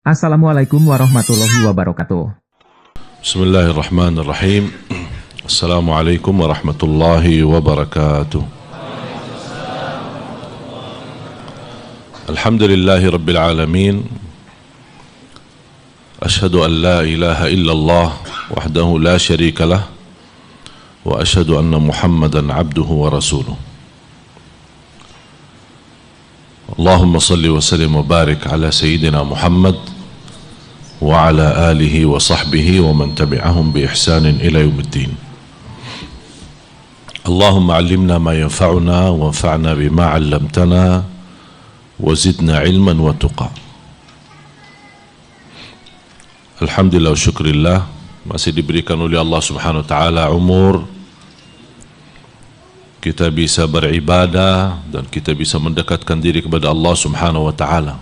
Assalamualaikum warahmatullahi wabarakatuh. Bismillahirrahmanirrahim. Assalamualaikum warahmatullahi wabarakatuh. Alhamdulillahi rabbil alamin. Ashhadu an la ilaha illallah wahdahu la syarika lah wa ashhadu anna Muhammadan abduhu wa rasuluh. Allahumma salli wa sallim wa barik ala sayyidina Muhammad wa ala alihi wa sahbihi wa man tabi'ahum bi ihsanin ila yaumiddin. Allahumma 'allimna ma yanfa'una wa anfa'na bima 'allamtana wa zidna 'ilman wa tuqa. Alhamdulillah wa syukrillah, masih diberikan oleh Allah Subhanahu wa taala umur, kita bisa beribadah dan kita bisa mendekatkan diri kepada Allah Subhanahu wa taala.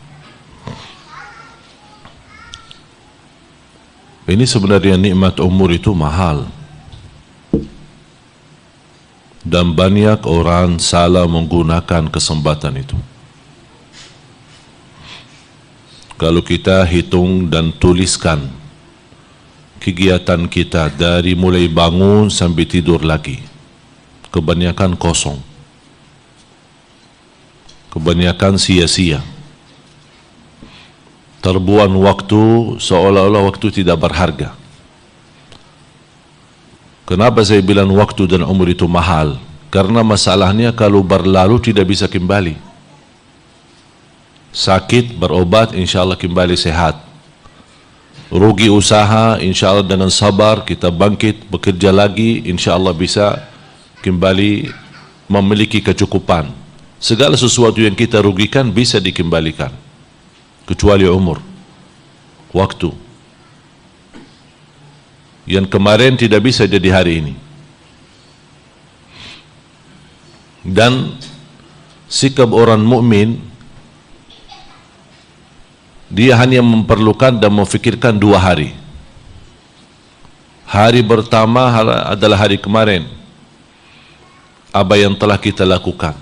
Ini sebenarnya nikmat umur itu mahal. Dan banyak orang salah menggunakan kesempatan itu. Kalau kita hitung dan tuliskan kegiatan kita dari mulai bangun sampai tidur lagi, kebanyakan kosong, kebanyakan sia-sia, terbuang waktu seolah-olah waktu tidak berharga. Kenapa saya bilang waktu dan umur itu mahal? Karena masalahnya kalau berlalu tidak bisa kembali. Sakit, berobat, insya Allah kembali sehat. Rugi usaha, insya Allah dengan sabar kita bangkit, bekerja lagi, insya Allah bisa kembali memiliki kecukupan. Segala sesuatu yang kita rugikan bisa dikembalikan, kecuali umur, waktu. Yang kemarin tidak bisa jadi hari ini. Dan sikap orang mukmin, dia hanya memerlukan dan memfikirkan 2 hari. Hari pertama adalah hari kemarin, apa yang telah kita lakukan.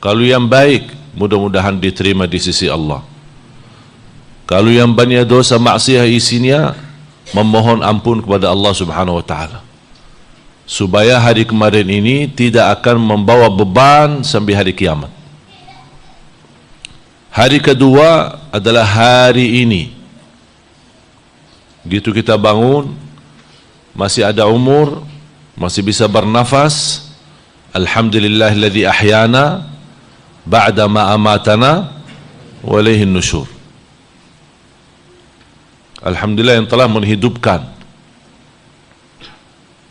Kalau yang baik, mudah-mudahan diterima di sisi Allah. Kalau yang banyak dosa maksiat isinya, memohon ampun kepada Allah Subhanahu wa taala, supaya hari kemarin ini tidak akan membawa beban sampai hari kiamat. Hari kedua adalah hari ini. Gitu kita bangun, masih ada umur, masih bisa bernafas. Alhamdulillahilladzi ahyana ba'da ma amatana wa ilaihin nusyur. Alhamdulillah yang telah menghidupkan.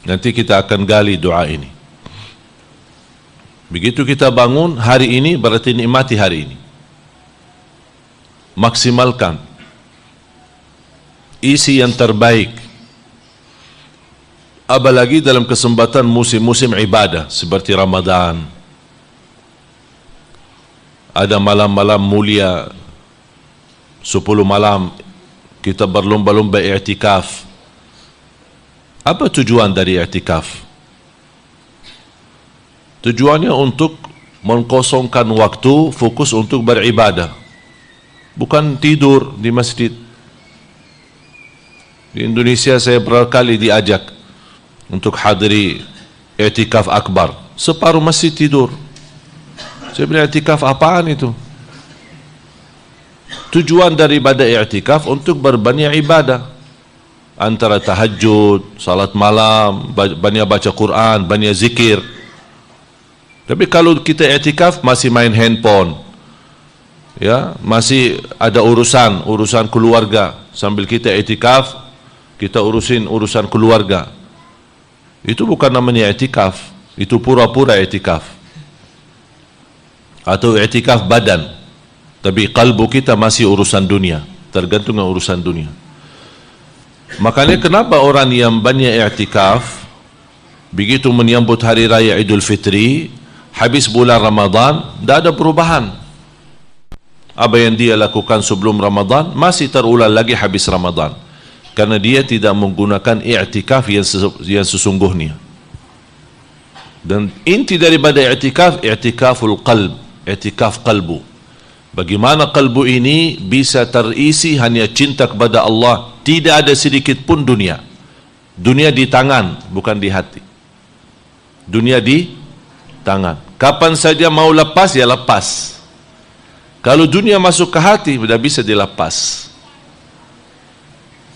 Nanti kita akan gali doa ini. Begitu kita bangun hari ini, berarti nikmati hari ini. Maksimalkan. Isi yang terbaik. Apalagi dalam kesempatan musim-musim ibadah seperti Ramadan. Ada malam-malam mulia, 10 malam kita berlomba-lomba i'tikaf. Apa tujuan dari i'tikaf? Tujuannya untuk mengkosongkan waktu, fokus untuk beribadah, bukan tidur di masjid. Di Indonesia saya berkali diajak untuk hadiri i'tikaf akbar, separuh masjid tidur. Saya bilang, i'tikaf apaan itu? Tujuan daripada i'tikaf untuk berbanyak ibadah, antara tahajud, salat malam, banyak baca Quran, banyak zikir. Tapi kalau kita i'tikaf masih main handphone, ya, masih ada urusan keluarga, sambil kita i'tikaf kita urusin urusan keluarga, itu bukan namanya i'tikaf, itu pura-pura i'tikaf. Atau i'tikaf badan, tapi kalbu kita masih urusan dunia, tergantung dengan urusan dunia. Makanya kenapa orang yang banyak i'tikaf, begitu menyambut hari raya Idul Fitri, habis bulan Ramadan, tidak ada perubahan. Apa yang dia lakukan sebelum Ramadan masih terulang lagi habis Ramadan, karena dia tidak menggunakan i'tikaf yang sesungguhnya. Dan inti daripada i'tikaf, i'tikaful qalb, i'tikaf qalbu. Bagaimana kalbu ini bisa terisi hanya cinta kepada Allah, tidak ada sedikit pun dunia. Dunia di tangan, bukan di hati. Dunia di tangan. Kapan saja mau lepas, ya lepas. Kalau dunia masuk ke hati, sudah bisa dilepas.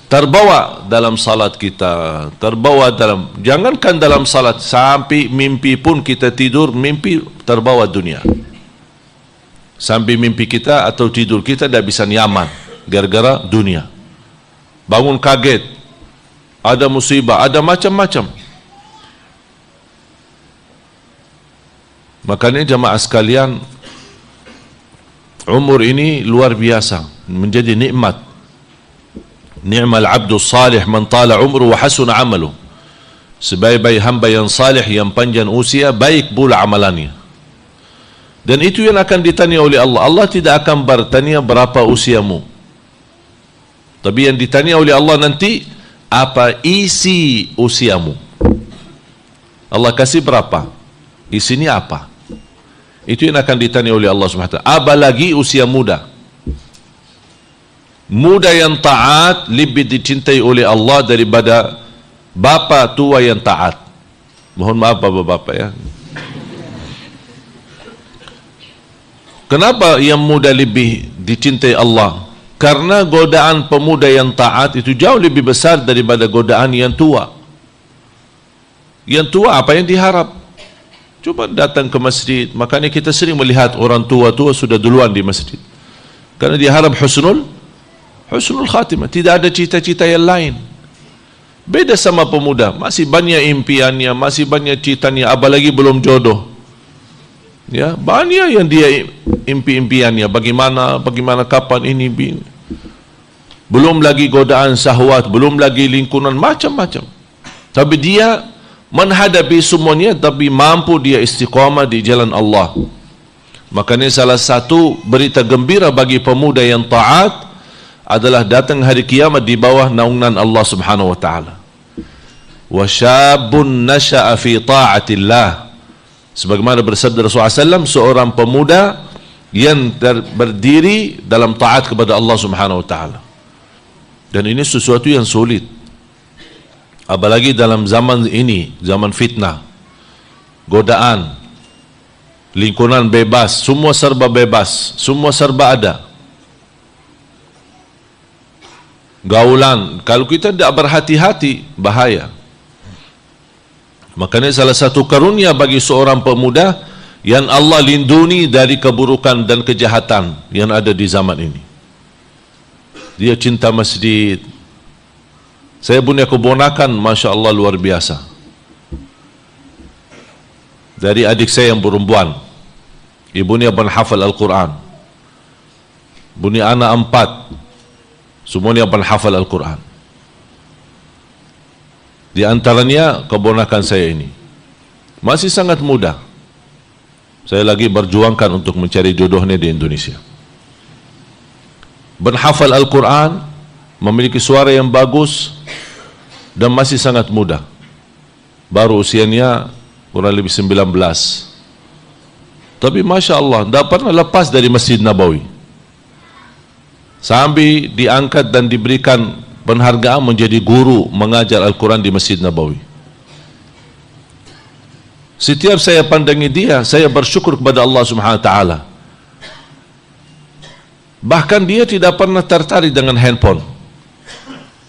Terbawa dalam salat kita, terbawa dalam, jangankan dalam salat, sampai mimpi pun kita tidur, mimpi terbawa dunia. Sampai mimpi kita atau tidur kita tidak bisa nyaman gara-gara dunia. Bangun kaget, ada musibah, ada macam-macam. Makanya jamaah sekalian, umur ini luar biasa, menjadi nikmat. Ni'mal abdu salih man tala umru wa hasuna amalu. Sebaik-baik hamba yang salih, yang panjang usia, baik pula amalannya. Dan itu yang akan ditanya oleh Allah. Allah tidak akan bertanya berapa usiamu, tapi yang ditanya oleh Allah nanti, apa isi usiamu. Allah kasih berapa, isinya apa. Itu yang akan ditanya oleh Allah SWT. Apalagi usia muda. Muda yang taat lebih dicintai oleh Allah daripada bapa tua yang taat. Mohon maaf bapak-bapak ya. Kenapa yang muda lebih dicintai Allah? Karena godaan pemuda yang taat itu jauh lebih besar daripada godaan yang tua. Yang tua apa yang diharap? Coba datang ke masjid. Makanya kita sering melihat orang tua-tua sudah duluan di masjid, karena dia harap husnul khatimah, tidak ada cita-cita yang lain. Beda sama pemuda, masih banyak impiannya, masih banyak citanya, apalagi belum jodoh. Ya, banyak yang dia impiannya, bagaimana kapan ini, belum lagi godaan syahwat, belum lagi lingkungan, macam-macam. Tapi dia menghadapi semuanya, tapi mampu dia istiqamah di jalan Allah. Makanya salah satu berita gembira bagi pemuda yang taat adalah datang hari kiamat di bawah naungan Allah Subhanahu wa taala. Wa syabun nasha'a fi ta'atillah. Sebagaimana bersabda Rasulullah SAW, seorang pemuda yang berdiri dalam taat kepada Allah Subhanahu wa taala. Dan ini sesuatu yang sulit. Apalagi dalam zaman ini, zaman fitnah, godaan, lingkungan bebas, semua serba bebas, semua serba ada. Gaulan, kalau kita tidak berhati-hati, bahaya. Makanya salah satu karunia bagi seorang pemuda yang Allah lindungi dari keburukan dan kejahatan yang ada di zaman ini. Dia cinta masjid. Saya punya keponakan, Masya Allah luar biasa. Dari adik saya yang perempuan, ibunya penghafal Al-Quran. Punya anak 4, semuanya penghafal Al-Quran. Di antaranya keponakan saya ini, masih sangat muda. Saya lagi berjuangkan untuk mencari jodohnya di Indonesia. Penghafal Al-Quran, memiliki suara yang bagus, dan masih sangat muda. Baru usianya kurang lebih 19. Tapi Masya Allah, tidak pernah lepas dari Masjid Nabawi. Sampai diangkat dan diberikan penghargaan menjadi guru mengajar Al-Quran di Masjid Nabawi. Setiap saya pandangi dia, saya bersyukur kepada Allah Subhanahu wa taala. Bahkan dia tidak pernah tertarik dengan handphone.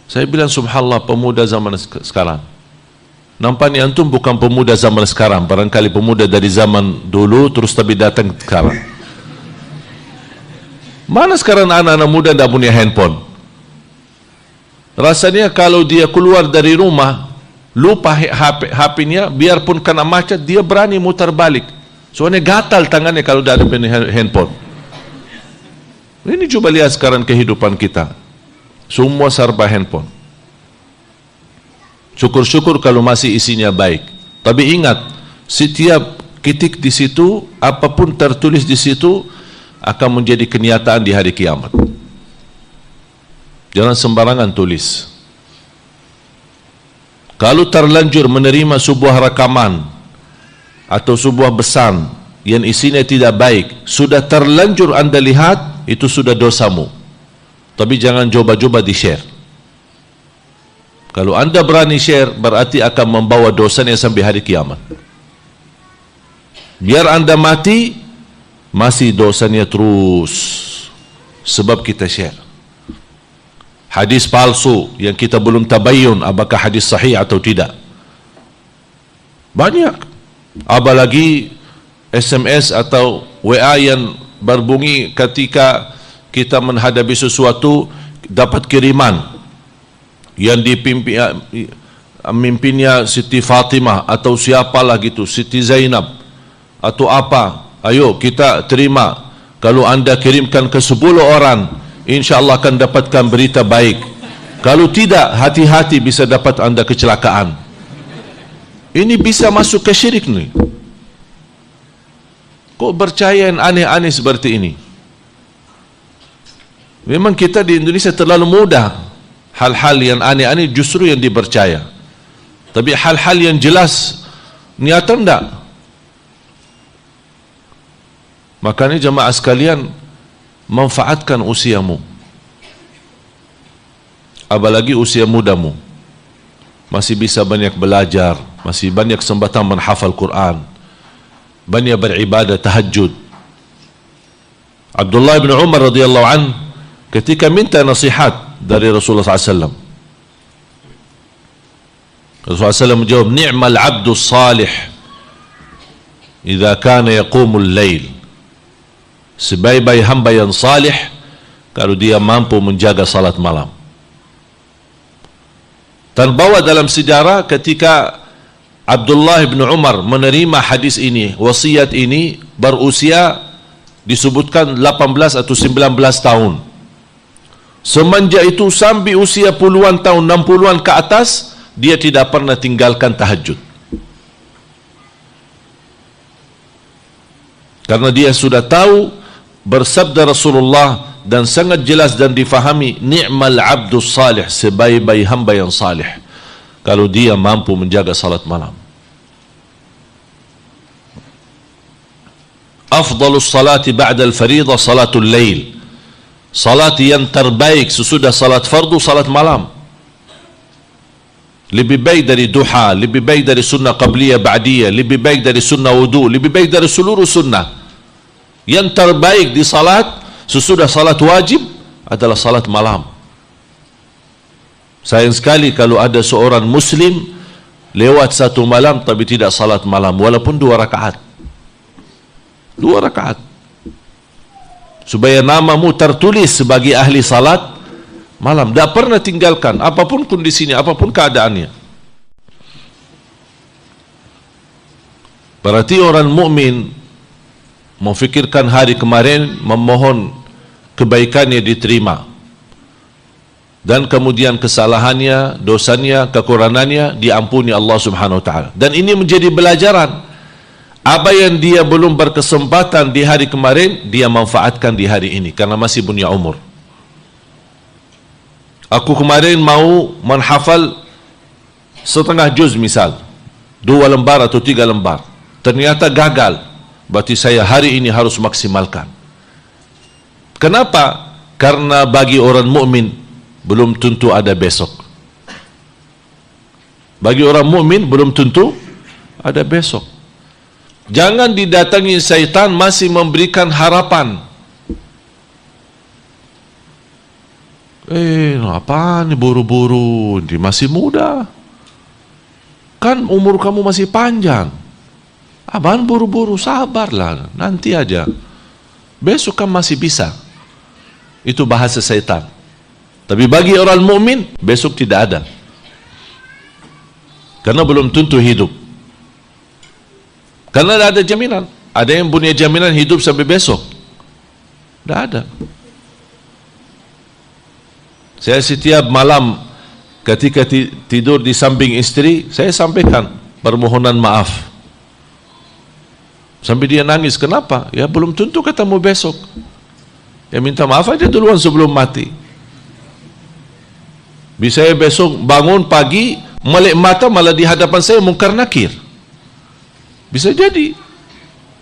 Saya bilang subhanallah, pemuda zaman sekarang. Nampaknya antum bukan pemuda zaman sekarang, barangkali pemuda dari zaman dulu terus tapi datang sekarang. Mana sekarang anak-anak muda tidak punya handphone? Rasanya kalau dia keluar dari rumah, lupa HP-nya, biarpun kena macet, dia berani mutar balik. Soalnya gatal tangannya kalau tidak ada handphone. Ini coba lihat sekarang kehidupan kita. Semua serba handphone. Syukur-syukur kalau masih isinya baik. Tapi ingat, setiap ketik di situ, apapun tertulis di situ, akan menjadi kenyataan di hari kiamat. Jangan sembarangan tulis. Kalau terlanjur menerima sebuah rekaman atau sebuah pesan yang isinya tidak baik, sudah terlanjur anda lihat, itu sudah dosamu. Tapi jangan coba-coba di-share. Kalau anda berani share, berarti akan membawa dosanya sampai hari kiamat. Biar anda mati, masih dosanya terus. Sebab kita share. Hadis palsu yang kita belum tabayyun apakah hadis sahih atau tidak. Banyak. Apalagi SMS atau WA yang berbunyi ketika kita menghadapi sesuatu, dapat kiriman yang mimpinnya Siti Fatimah atau siapalah gitu, Siti Zainab atau apa. Ayo kita terima. Kalau anda kirimkan ke 10 orang, insyaAllah akan dapatkan berita baik. Kalau tidak, hati-hati, bisa dapat anda kecelakaan. Ini bisa masuk ke syirik nih. Kok percaya yang aneh-aneh seperti ini? Memang kita di Indonesia terlalu mudah. Hal-hal yang aneh-aneh justru yang dipercaya. Tapi hal-hal yang jelas, niatan enggak. Makanya jemaah sekalian, manfaatkan usiamu. Apalagi usia mudamu. Masih bisa banyak belajar, masih banyak kesempatan menghafal Quran, banyak beribadah tahajud. Abdullah bin Umar radhiyallahu an ketika minta nasihat dari Rasulullah SAW, Rasulullah SAW menjawab, ni'mal abdu salih idza kana yaqumul lail. Sebaik-baik hamba yang salih kalau dia mampu menjaga salat malam. Terbawa dalam sejarah ketika Abdullah bin Umar menerima hadis ini, wasiat ini, berusia disebutkan 18 atau 19 tahun. Semenjak itu sampai usia puluhan tahun, 60-an ke atas, dia tidak pernah tinggalkan tahajud. Karena dia sudah tahu bersabda Rasulullah dan sangat jelas dan difahami, ni'mal abdus salih, sebaik-baik hamba yang salih kalau dia mampu menjaga salat malam. Afdalus salati ba'dal faridah salatul lail. Salat yang terbaik sesudah salat fardu, salat malam. Lebih baik dari duha, lebih baik dari sunnah qabliyah ba'diyah, lebih baik dari sunnah wudu, lebih baik dari seluruh sunnah. Yang terbaik di salat sesudah salat wajib adalah salat malam. Sayang sekali kalau ada seorang muslim lewat satu malam tapi tidak salat malam, walaupun 2 rakaat. 2 rakaat. Supaya namamu tertulis sebagai ahli salat malam. Tak pernah tinggalkan, apapun kondisinya, apapun keadaannya. Berarti orang mukmin memfikirkan hari kemarin, memohon kebaikannya diterima, dan kemudian kesalahannya, dosanya, kekurangannya diampuni Allah Subhanahu wa taala. Dan ini menjadi pelajaran. Apa yang dia belum berkesempatan di hari kemarin, dia manfaatkan di hari ini karena masih punya umur. Aku kemarin mau menghafal setengah juz misal, 2 lembar atau 3 lembar, ternyata gagal. Berarti saya hari ini harus maksimalkan. Kenapa? Karena bagi orang mukmin belum tentu ada besok. Bagi orang mukmin belum tentu ada besok. Jangan didatangi syaitan masih memberikan harapan. Apa nih buru-buru? Ini masih muda. Kan umur kamu masih panjang. Abang buru-buru, sabarlah, nanti aja. Besok kan masih bisa. Itu bahasa syaitan. Tapi bagi orang mukmin besok tidak ada. Karena belum tentu hidup. Karena tidak ada jaminan. Ada yang punya jaminan hidup sampai besok? Tidak ada. Saya setiap malam ketika tidur di samping istri, saya sampaikan permohonan maaf. Sampai dia nangis, kenapa? Ya belum tentu ketemu besok. Ya minta maaf aja duluan sebelum mati. Bisa ya besok bangun pagi, melek mata malah di hadapan saya mungkar nakir. Bisa jadi.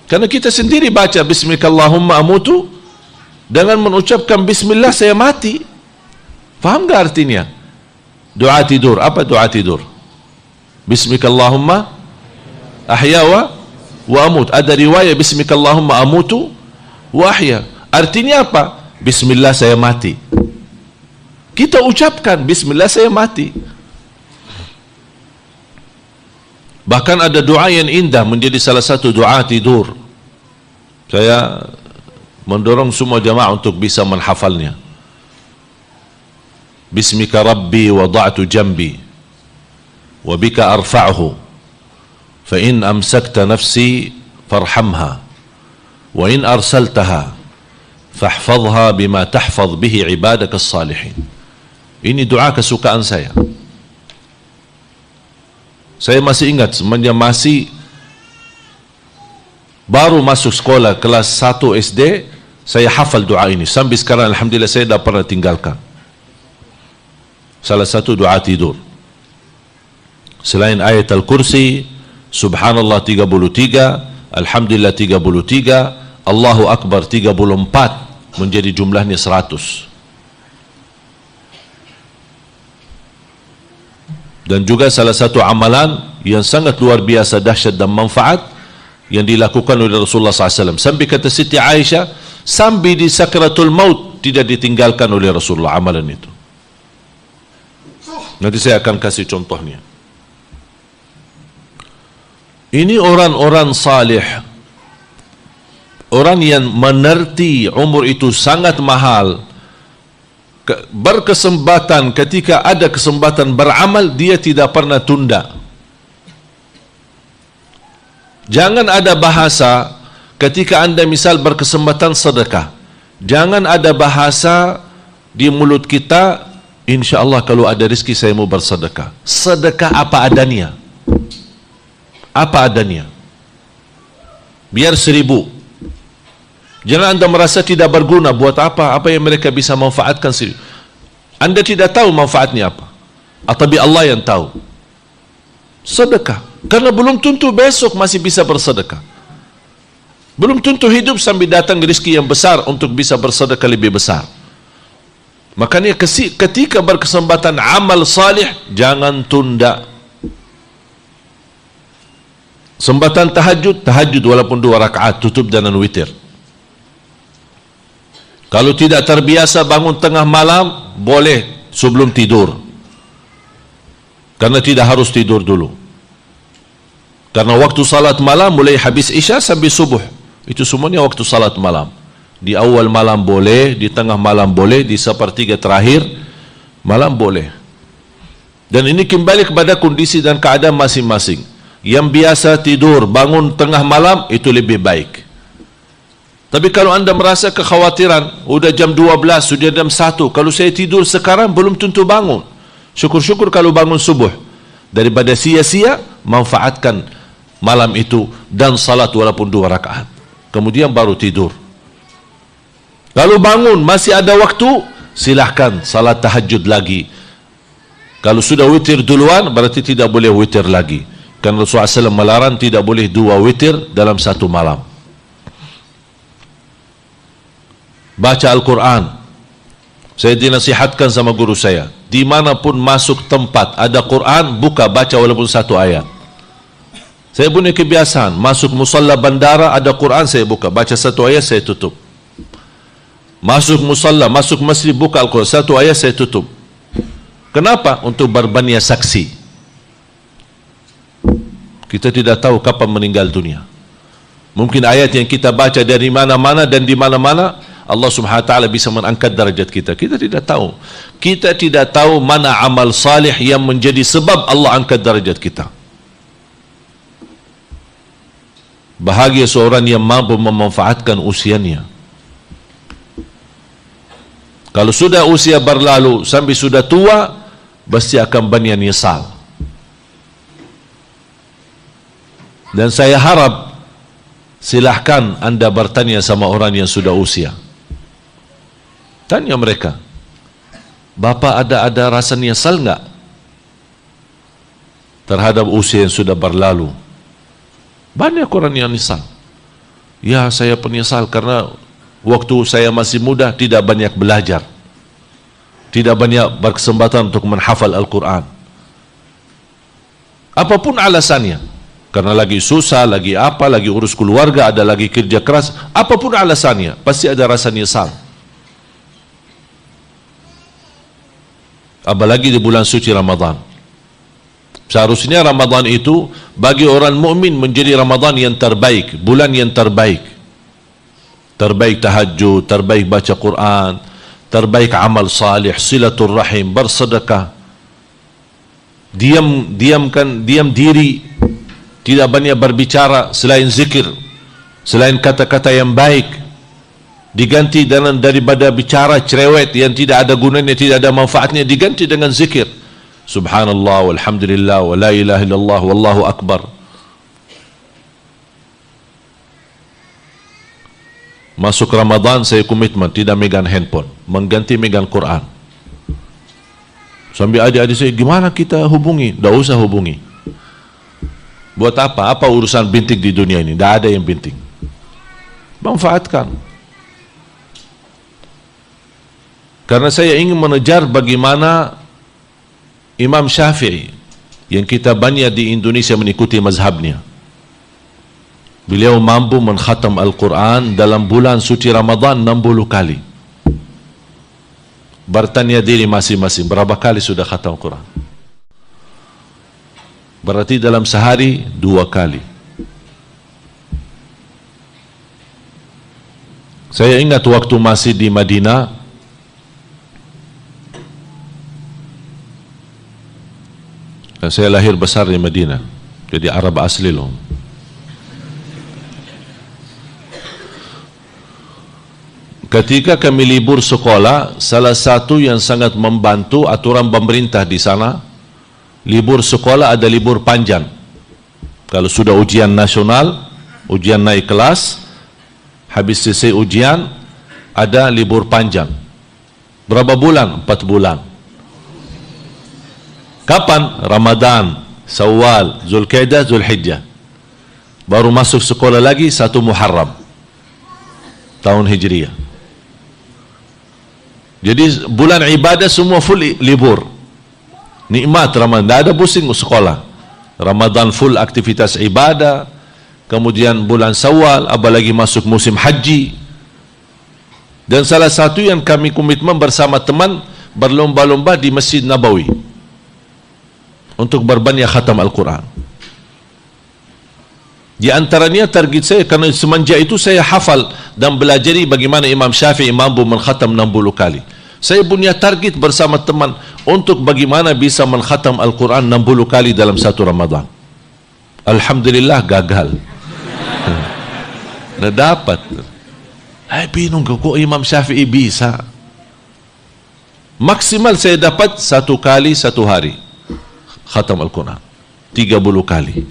Karena kita sendiri baca Bismikallahumma amutu dengan mengucapkan Bismillah saya mati. Faham gak artinya? Doa tidur. Apa doa tidur? Bismikallahumma ahya wa amut. Ada riwayat Bismikallahumma amutu wa ahya. Artinya apa? Bismillah saya mati. Kita ucapkan Bismillah saya mati. Bahkan ada doa yang indah menjadi salah satu doa tidur. Saya mendorong semua jamaah untuk bisa menghafalnya. Bismika Rabbi wada'tu jambi wa bika arfa'hu fa in amsakta nafsi farhamha wa in arsaltaha fahfadhha bima tahfadh bihi ibadaka as-salihin. Ini doa kesukaan saya. Saya masih ingat semenjak masih baru masuk sekolah kelas 1 SD, saya hafal doa ini. Sampai sekarang alhamdulillah saya tidak pernah tinggalkan. Salah satu doa tidur. Selain ayat Al-Kursi, Subhanallah 33, Alhamdulillah 33, Allahu Akbar 34, menjadi jumlahnya 100. Dan juga salah satu amalan yang sangat luar biasa dahsyat dan manfaat yang dilakukan oleh Rasulullah SAW. Sampai kata Siti Aisyah, sampai di sakratul maut tidak ditinggalkan oleh Rasulullah amalan itu. Nanti saya akan kasih contohnya. Ini orang-orang salih, orang yang menerti umur itu sangat mahal, berkesempatan ketika ada kesempatan beramal, dia tidak pernah tunda. Jangan ada bahasa ketika anda misal berkesempatan sedekah, jangan ada bahasa di mulut kita, insya Allah kalau ada rezeki saya mau bersedekah. Sedekah apa adanya, apa adanya, biar 1000. Jangan anda merasa tidak berguna. Buat apa? Apa yang mereka bisa manfaatkan 1000? Anda tidak tahu manfaatnya apa, tapi Allah yang tahu. Sedekah, karena belum tentu besok masih bisa bersedekah. Belum tentu hidup sampai datang rezeki yang besar untuk bisa bersedekah lebih besar. Makanya ketika berkesempatan amal salih, jangan tunda. Sempatan tahajud, tahajud walaupun 2 rakaat, tutup dengan witir. Kalau tidak terbiasa bangun tengah malam, boleh sebelum tidur, karena tidak harus tidur dulu. Karena waktu salat malam mulai habis isya sampai subuh, itu semuanya waktu salat malam. Di awal malam boleh, di tengah malam boleh, di sepertiga terakhir malam boleh. Dan ini kembali kepada kondisi dan keadaan masing-masing. Yang biasa tidur bangun tengah malam itu lebih baik. Tapi kalau anda merasa kekhawatiran, udah jam 12, sudah jam 1, kalau saya tidur sekarang belum tentu bangun. Syukur-syukur kalau bangun subuh. Daripada sia-sia, manfaatkan malam itu dan salat walaupun 2 rakaat. Kemudian baru tidur. Kalau bangun masih ada waktu, silahkan salat tahajud lagi. Kalau sudah witir duluan, berarti tidak boleh witir lagi. Karena Rasulullah SAW melarang tidak boleh 2 witir dalam 1 malam. Baca Al-Quran. Saya dinasihatkan sama guru saya, dimanapun masuk tempat ada Quran, buka baca walaupun 1 ayat. Saya punya kebiasaan, masuk musalla bandara ada Quran, saya buka, baca 1 ayat, saya tutup. Masuk musalla, masuk masjid, buka Al-Quran, 1 ayat, saya tutup. Kenapa? Untuk berbanyak saksi. Kita tidak tahu kapan meninggal dunia. Mungkin ayat yang kita baca dari mana-mana dan di mana-mana, Allah Subhanahu wa taala bisa mengangkat derajat kita. Kita tidak tahu. Kita tidak tahu mana amal salih yang menjadi sebab Allah angkat derajat kita. Bahagia seorang yang mampu memanfaatkan usianya. Kalau sudah usia berlalu sampai sudah tua, pasti akan banyak nyesal. Dan saya harap silahkan anda bertanya sama orang yang sudah usia. Tanya mereka, Bapak ada rasa nyesal enggak terhadap usia yang sudah berlalu? Banyak orang yang nyesal. Ya, saya penyesal karena waktu saya masih muda tidak banyak belajar, tidak banyak berkesempatan untuk menghafal Al-Quran. Apapun alasannya, karena lagi susah, lagi apa, lagi urus keluarga, ada lagi kerja keras, apapun alasannya, pasti ada rasa nyesal. Apalagi di bulan suci Ramadan. Seharusnya Ramadan itu bagi orang mukmin menjadi Ramadan yang terbaik, bulan yang terbaik. Terbaik tahajud, terbaik baca Quran, terbaik amal salih, silatul rahim, bersedekah. Diam diri, tidak banyak berbicara selain zikir, selain kata-kata yang baik. Diganti daripada bicara cerewet yang tidak ada gunanya, tidak ada manfaatnya, diganti dengan zikir. Subhanallah, walhamdulillah, wa la ilaha illallah, wallahu akbar. Masuk Ramadan saya komitmen tidak megang handphone, mengganti megang Quran. Sambil adik-adik saya, gimana kita hubungi? Tak usah hubungi. Buat apa? Apa urusan bintik di dunia ini? Tak ada yang bintik. Manfaatkan. Karena saya ingin mengejar bagaimana Imam Syafi'i yang kita banyak di Indonesia mengikuti mazhabnya. Beliau mampu mengkhatam Al-Quran dalam bulan suci Ramadan 60 kali. Bertanya diri masing-masing, berapa kali sudah khatam Al-Quran? Berarti dalam sehari 2 kali. Saya ingat waktu masih di Madinah, saya lahir besar di Madinah, jadi Arab asli loh. Ketika kami libur sekolah, salah satu yang sangat membantu aturan pemerintah di sana, libur sekolah ada libur panjang. Kalau sudah ujian nasional, ujian naik kelas, habis selesai ujian, ada libur panjang. Berapa bulan? 4 bulan. Kapan? Ramadan, Syawal, Zulkaidah, Zulhijjah. Baru masuk sekolah lagi 1 Muharram tahun Hijriah. Jadi bulan ibadah semua full libur. Nikmat Ramadan, tidak ada pusing sekolah. Ramadan full aktivitas ibadah. Kemudian bulan Syawal, apalagi masuk musim haji. Dan salah satu yang kami komitmen bersama teman, berlomba-lomba di Masjid Nabawi untuk berbanyak khatam Al-Quran. Di antaranya target saya, karena semenjak itu saya hafal dan belajari bagaimana Imam Syafi'i mampu mengkhatam 60 kali. Saya punya target bersama teman untuk bagaimana bisa mengkhatam Al-Quran 60 kali dalam satu Ramadan. Alhamdulillah gagal. Tidak dapat. Saya bingung kok Imam Syafi'i bisa. Maksimal saya dapat 1 kali 1 hari khatam Al-Quran 30 kali.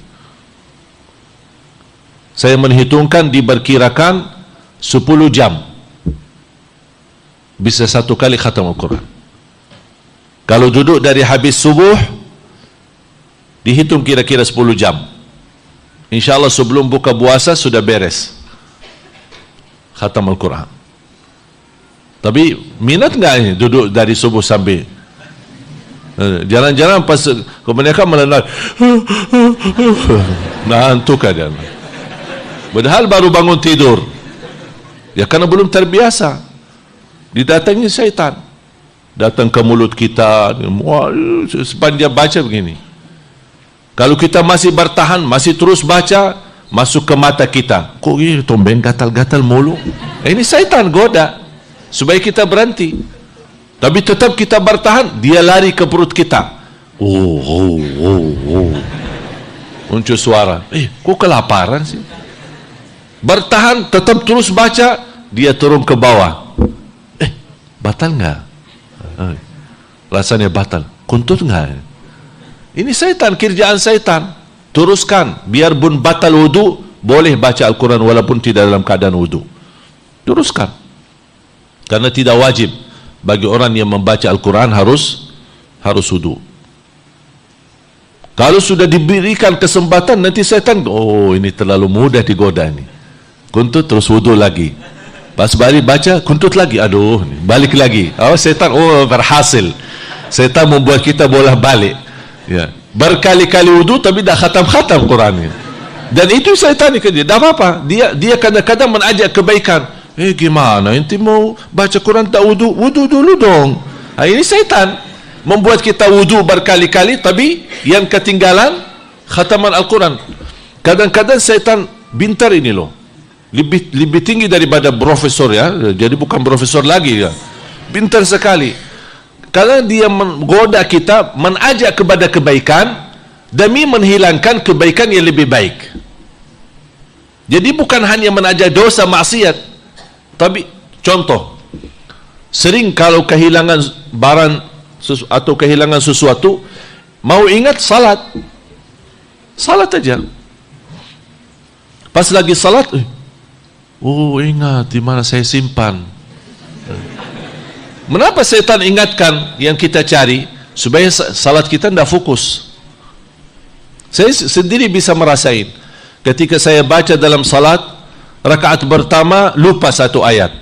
Saya menghitungkan, diperkirakan 10 jam bisa 1 kali khatam Al-Quran. Kalau duduk dari habis subuh, dihitung kira-kira 10 jam. InsyaAllah sebelum buka puasa sudah beres khatam Al-Quran. Tapi minat enggak ini duduk dari subuh sampai jalan-jalan pas kebanyakan melenat, ngantuk aja. Padahal baru bangun tidur. Ya karena belum terbiasa. Didatangi syaitan, datang ke mulut kita, sepanjang baca begini. Kalau kita masih bertahan, masih terus baca, masuk ke mata kita. Kok ini tombeng gatal-gatal mulu? Ini syaitan goda supaya kita berhenti. Tapi tetap kita bertahan, dia lari ke perut kita. Muncul suara, kok kelaparan sih? Bertahan, tetap terus baca, dia turun ke bawah. Batal enggak? Rasanya batal. Kuntut enggak? Ini syaitan, kerjaan syaitan. Teruskan, biarpun batal wudu, boleh baca Al-Quran walaupun tidak dalam keadaan wudu. Teruskan. Karena tidak wajib bagi orang yang membaca Al-Quran harus wudu. Kalau sudah diberikan kesempatan, nanti syaitan, oh ini terlalu mudah digoda ini. kuntut terus wudu lagi. Pas balik baca kuntut lagi, aduh, balik lagi. Oh, setan berhasil. Setan membuat kita boleh balik. Ya, berkali-kali wudu tapi dah khatam-khatam Qurannya. Dan itu setan kerja. Dah apa-apa. Dia kadang-kadang mengajak kebaikan. Gimana? Ente mau baca Quran tak wudu? Wudu dulu dong. Ini setan membuat kita wudu berkali-kali tapi yang ketinggalan khataman Al-Quran. Kadang-kadang setan bintar ini loh. Lebih tinggi daripada profesor ya. Jadi bukan profesor lagi ya. Pintar sekali. Kalau dia menggoda kita, mengajak kepada kebaikan demi menghilangkan kebaikan yang lebih baik. Jadi bukan hanya mengajak dosa maksiat, tapi contoh, sering kalau kehilangan barang atau kehilangan sesuatu, mau ingat salat aja. Pas lagi salat, ingat di mana saya simpan. Mengapa setan ingatkan yang kita cari? Supaya salat kita tidak fokus. Saya sendiri bisa merasain. Ketika saya baca dalam salat, rakaat pertama lupa satu ayat.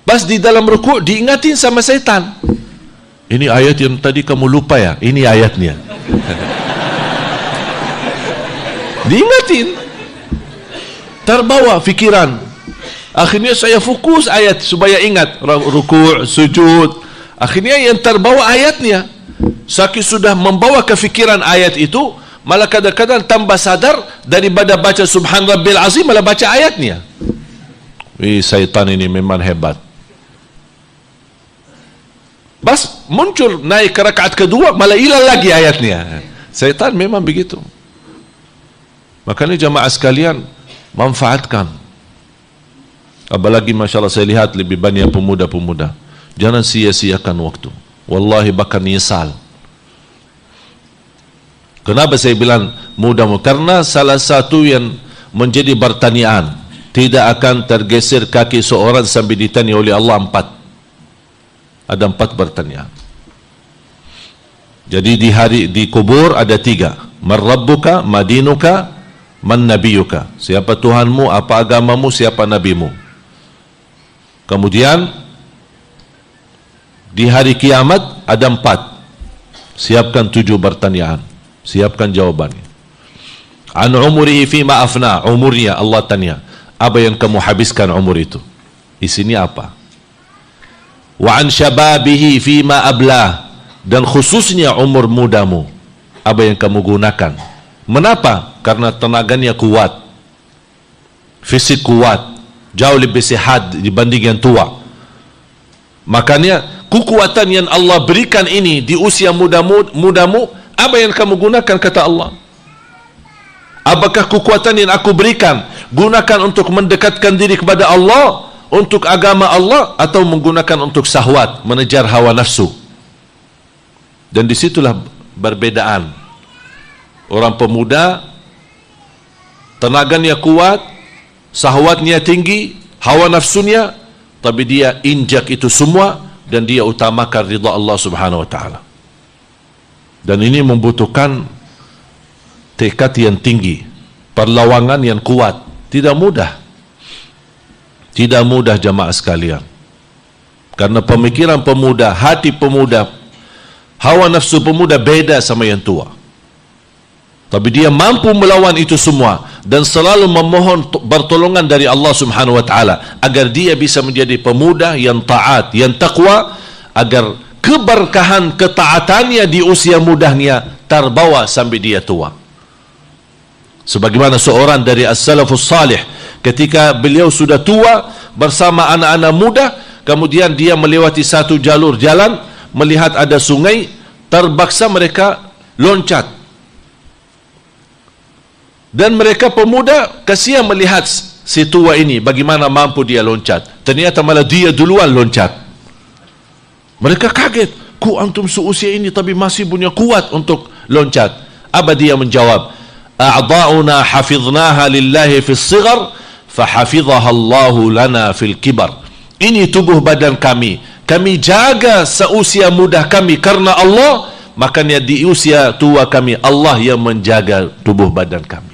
Pas di dalam rukuk diingatin sama setan. Ini ayat yang tadi kamu lupa ya? Ini ayatnya. Diingatin. Terbawa fikiran. Akhirnya saya fokus ayat supaya ingat rukuk, sujud. Akhirnya yang terbawa ayatnya. Saking sudah membawa kefikiran ayat itu, malah kadang-kadang tambah sadar daripada baca Subhan Rabbil Azim malah baca ayatnya. Syaitan ini memang hebat. Pas muncul naik ke rakaat kedua malah hilang lagi ayatnya. Syaitan memang begitu. Makanya jamaah sekalian, manfaatkan. Apalagi Masya Allah saya lihat lebih banyak pemuda-pemuda. Jangan sia-siakan waktu. Wallahi bahkan nyesal. Kenapa saya bilang muda? Karena salah satu yang menjadi pertanyaan, tidak akan tergeser kaki seorang sampai ditanya oleh Allah 4. Ada 4 pertanyaan. Jadi di kubur ada 3. Man rabbuka, madinuka, man nabiyuka. Siapa Tuhanmu, apa agamamu, siapa nabimu. Kemudian di hari kiamat ada 4. Siapkan 7 pertanyaan. Siapkan jawabannya. An umurihi fima afna. Umurnya Allah tanya, apa yang kamu habiskan umur itu? Isinya apa? Wa an syababihi fima ablah. Dan khususnya umur mudamu, apa yang kamu gunakan? Mengapa? Karena tenaganya kuat, fisik kuat, jauh lebih sehat dibanding yang tua. Makanya kekuatan yang Allah berikan ini di usia mudamu, apa yang kamu gunakan, kata Allah? Apakah kekuatan yang aku berikan gunakan untuk mendekatkan diri kepada Allah, untuk agama Allah, atau menggunakan untuk syahwat, mengejar hawa nafsu? Dan disitulah perbedaan. Orang pemuda tenaganya kuat, syahwatnya tinggi, hawa nafsunya, tapi dia injak itu semua dan dia utamakan ridha Allah Subhanahu wa taala. Dan ini membutuhkan tekad yang tinggi, perlawanan yang kuat. Tidak mudah. Tidak mudah jamaah sekalian. Karena pemikiran pemuda, hati pemuda, hawa nafsu pemuda beda sama yang tua. Tapi dia mampu melawan itu semua dan selalu memohon pertolongan dari Allah Subhanahu wa taala agar dia bisa menjadi pemuda yang taat, yang takwa, agar keberkahan ketaatannya di usia mudanya terbawa sampai dia tua. Sebagaimana seorang dari as-salafus salih, ketika beliau sudah tua bersama anak-anak muda, kemudian dia melewati satu jalur jalan, melihat ada sungai, terpaksa mereka loncat. Dan mereka pemuda kasihan melihat si tua ini bagaimana mampu dia loncat. Ternyata malah dia duluan loncat. Mereka kaget, ku antum seusia ini tapi masih punya kuat untuk loncat. Apa dia menjawab? A'dha'una hafidhnaha lillahi fis sighar fahafidhaha Allahu lana fil kibar. Ini tubuh badan kami jaga seusia muda kami karena Allah, makanya di usia tua kami Allah yang menjaga tubuh badan kami.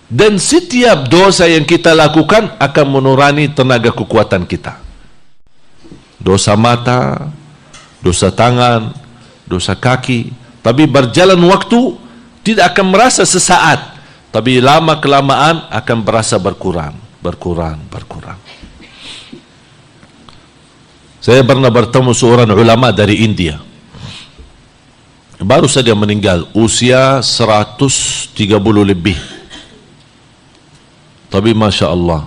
Dan setiap dosa yang kita lakukan akan menurani tenaga kekuatan kita. Dosa mata, dosa tangan, dosa kaki. Tapi berjalan waktu tidak akan merasa sesaat, tapi lama kelamaan akan berasa berkurang. Saya pernah bertemu seorang ulama dari India. Baru saja meninggal, usia 130 lebih. Tapi Masya Allah,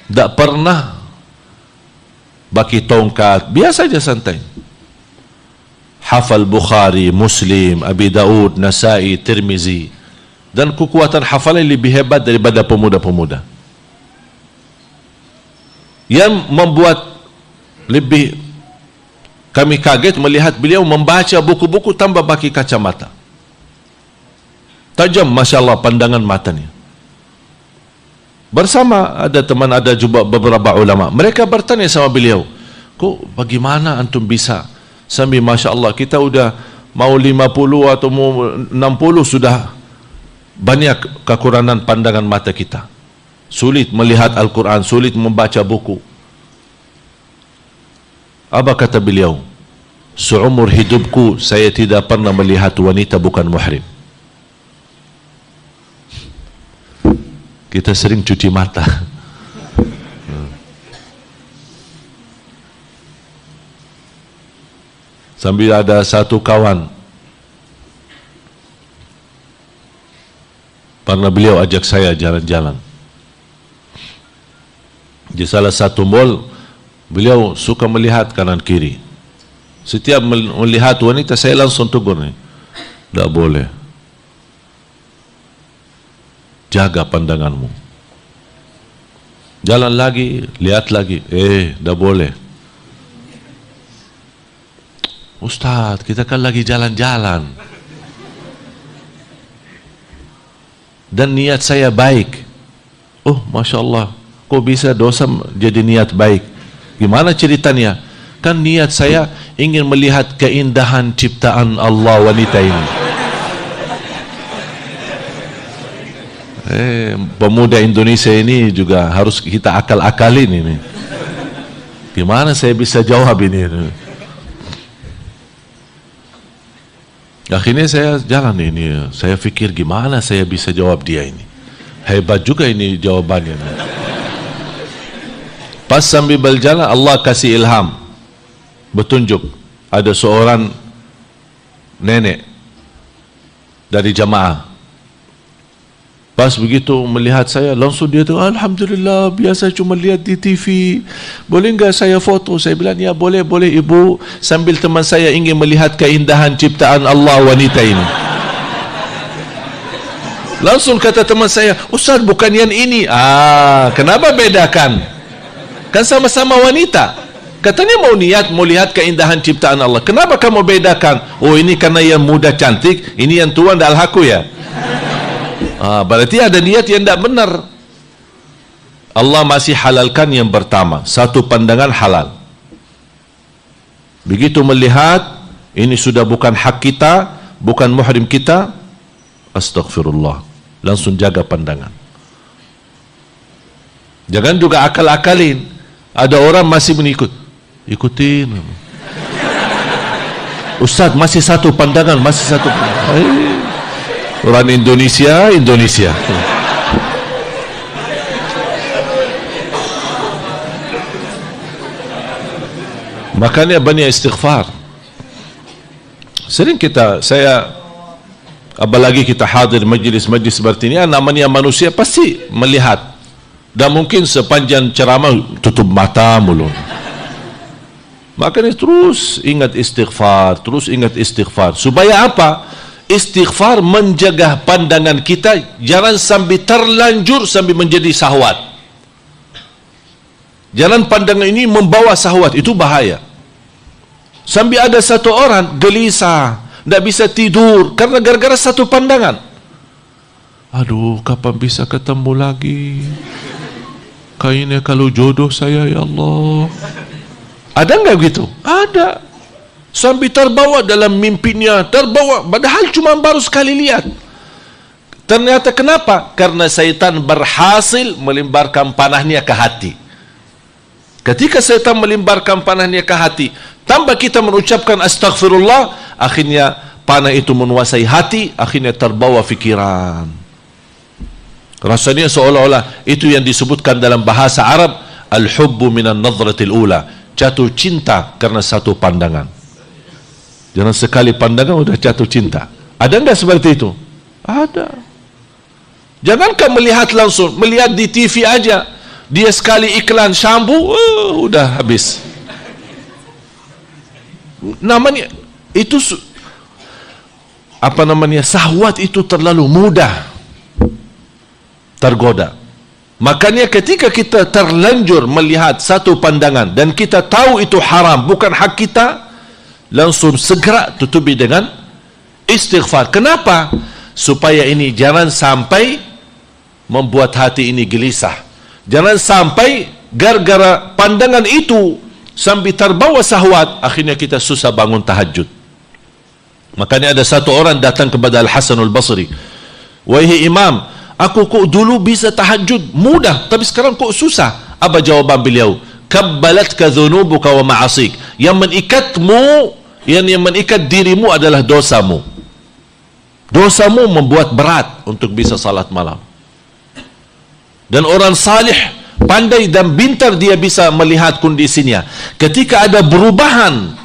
tak pernah baki tongkat, biasa saja santai. Hafal Bukhari, Muslim, Abi Daud, Nasai, Tirmizi. Dan kekuatan hafalan lebih hebat daripada pemuda-pemuda. Yang membuat lebih kami kaget melihat beliau membaca buku-buku tanpa pakai kacamata. Tajam, Masya Allah, pandangan matanya. Bersama ada teman, ada juga beberapa ulama. Mereka bertanya sama beliau, kok bagaimana antum bisa sambil Masya Allah, kita udah mau 50 atau mau 60 sudah banyak kekurangan pandangan mata kita. Sulit melihat Al-Quran, sulit membaca buku. Apa kata beliau? Seumur hidupku saya tidak pernah melihat wanita bukan muhrim. Kita sering cuci mata. Sambil ada satu kawan, pernah beliau ajak saya jalan-jalan di salah satu mall. Beliau suka melihat kanan kiri. Setiap melihat wanita saya langsung tegur nih, tidak boleh, jaga pandanganmu. Jalan lagi, lihat lagi, tidak boleh. Ustaz, kita kan lagi jalan-jalan dan niat saya baik. Oh, Masya Allah, kok bisa dosa jadi niat baik? Gimana ceritanya? Kan niat saya ingin melihat keindahan ciptaan Allah wanita ini. Pemuda Indonesia ini juga harus kita akal-akalin ini. Gimana saya bisa jawab ini? Akhirnya saya jalan ini, saya pikir gimana saya bisa jawab dia ini. Hebat juga ini jawabannya. Pas sambil berjalan Allah kasih ilham, bertunjuk ada seorang nenek dari jamaah. Pas begitu melihat saya, langsung dia tu, alhamdulillah, biasa cuma lihat di TV, boleh enggak saya foto? Saya bilang, ya boleh ibu, sambil teman saya ingin melihat keindahan ciptaan Allah wanita ini. Langsung kata teman saya, Ustaz, bukan yang ini. Kenapa bedakan? Kan sama-sama wanita. Katanya mau lihat keindahan ciptaan Allah. Kenapa kamu bedakan? Oh, ini karena yang muda cantik, ini yang tua ndak alhaku ya. Berarti ada niat yang tidak benar. Allah masih halalkan yang pertama, satu pandangan halal. Begitu melihat ini sudah bukan hak kita, bukan muhrim kita, astagfirullah, langsung jaga pandangan. Jangan juga akal-akalin. Ada orang masih ikutin. Ustaz, masih satu pandangan, masih satu pandangan. Orang Indonesia. Makanya banyak istighfar. Sering saya apalagi kita hadir majlis-majlis seperti ini, namanya manusia pasti melihat. Dan mungkin sepanjang ceramah tutup mata mulu. Makanya terus ingat istighfar. Supaya apa? Istighfar menjaga pandangan kita, jangan sampai terlanjur sampai menjadi syahwat. Jangan pandangan ini membawa syahwat, itu bahaya. Sampai ada satu orang gelisah, tidak bisa tidur karena gara-gara satu pandangan. Aduh, kapan bisa ketemu lagi? Kayaknya kalau jodoh saya, ya Allah. Ada enggak gitu? Ada. Sampai terbawa dalam mimpinya, padahal cuma baru sekali lihat. Ternyata kenapa? Karena syaitan berhasil melimbarkan panahnya ke hati. Ketika syaitan melimbarkan panahnya ke hati, tanpa kita mengucapkan astaghfirullah, akhirnya panah itu menguasai hati, akhirnya terbawa fikiran. Rasanya seolah-olah itu yang disebutkan dalam bahasa Arab, al-hubbu minan nadratil ula, jatuh cinta karena satu pandangan. Jangan sekali pandangan udah jatuh cinta. Ada enggak seperti itu? Ada. Jangankan melihat langsung, melihat di TV aja, dia sekali iklan shampoo, udah habis. Namanya itu syahwat itu terlalu mudah tergoda. Makanya ketika kita terlanjur melihat satu pandangan dan kita tahu itu haram, bukan hak kita, langsung segera tutupi dengan istighfar. Kenapa? Supaya ini jangan sampai membuat hati ini gelisah. Jangan sampai gara-gara pandangan itu sampai terbawa syahwat, akhirnya kita susah bangun tahajud. Makanya ada satu orang datang kepada Al-Hasan Al-Basri, "Wahai imam, aku kok dulu bisa tahajud mudah, tapi sekarang kok susah?" Apa jawaban beliau? "Kabbalatka dhunubuka wa ma'asik." Yang mengikatmu, yang mengikat dirimu adalah dosamu. Dosamu membuat berat untuk bisa salat malam. Dan orang salih, pandai dan pintar, dia bisa melihat kondisinya. Ketika ada perubahan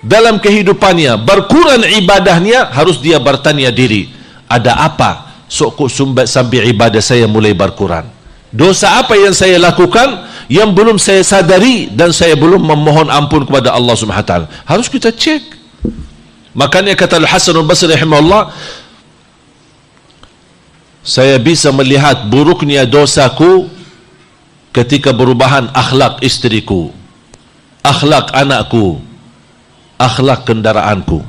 dalam kehidupannya, berkurang ibadahnya, harus dia bertanya diri, ada apa sok sampai ibadah saya mulai berkurang? Dosa apa yang saya lakukan yang belum saya sadari dan saya belum memohon ampun kepada Allah Subhanahu wa taala? Harus kita cek. Makanya kata Al-Hasan Al-Basri rahimahullah, saya bisa melihat buruknya dosaku ketika perubahan akhlak istriku, akhlak anakku, akhlak kendaraanku.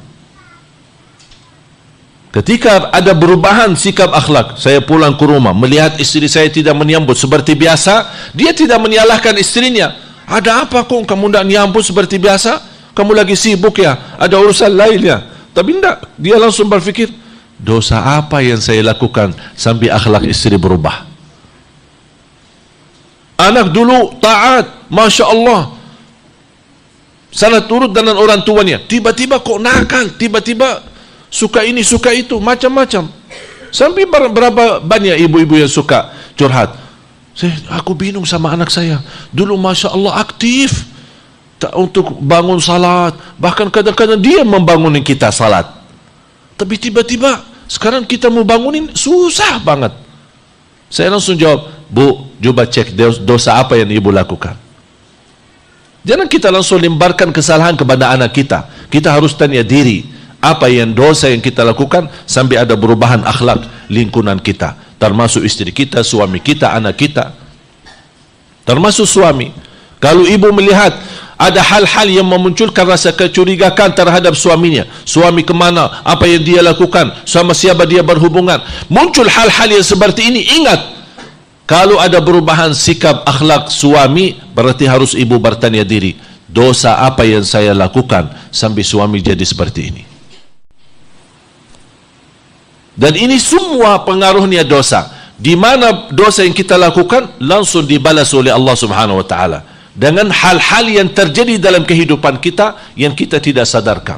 Ketika ada perubahan sikap akhlak, saya pulang ke rumah melihat istri saya tidak menyambut seperti biasa, dia tidak menyalahkan istrinya. Ada apa kok kamu tidak menyambut seperti biasa? Kamu lagi sibuk ya? Ada urusan lainnya? Tapi tidak, dia langsung berpikir, dosa apa yang saya lakukan sampai akhlak istri berubah? Anak dulu taat, Masya Allah, salah turut dengan orang tuanya, tiba-tiba kok nakal, tiba-tiba suka ini, suka itu, macam-macam. Sampai berapa banyak ibu-ibu yang suka curhat, aku bingung sama anak saya, dulu Masya Allah aktif untuk bangun salat, bahkan kadang-kadang dia membangunin kita salat, tapi tiba-tiba sekarang kita mau bangunin susah banget. Saya langsung jawab, Bu, coba cek dosa apa yang ibu lakukan. Jangan kita langsung lemparkan kesalahan kepada anak kita. Kita harus tanya diri, apa yang dosa yang kita lakukan sampai ada perubahan akhlak lingkungan kita, termasuk istri kita, suami kita, anak kita. Termasuk suami, kalau ibu melihat ada hal-hal yang memunculkan rasa kecurigaan terhadap suaminya, suami kemana, apa yang dia lakukan, sama siapa dia berhubungan, muncul hal-hal yang seperti ini, ingat, kalau ada perubahan sikap akhlak suami, berarti harus ibu bertanya diri, dosa apa yang saya lakukan sampai suami jadi seperti ini. Dan ini semua pengaruhnya dosa. Di mana dosa yang kita lakukan langsung dibalas oleh Allah Subhanahu wa taala dengan hal-hal yang terjadi dalam kehidupan kita yang kita tidak sadarkan.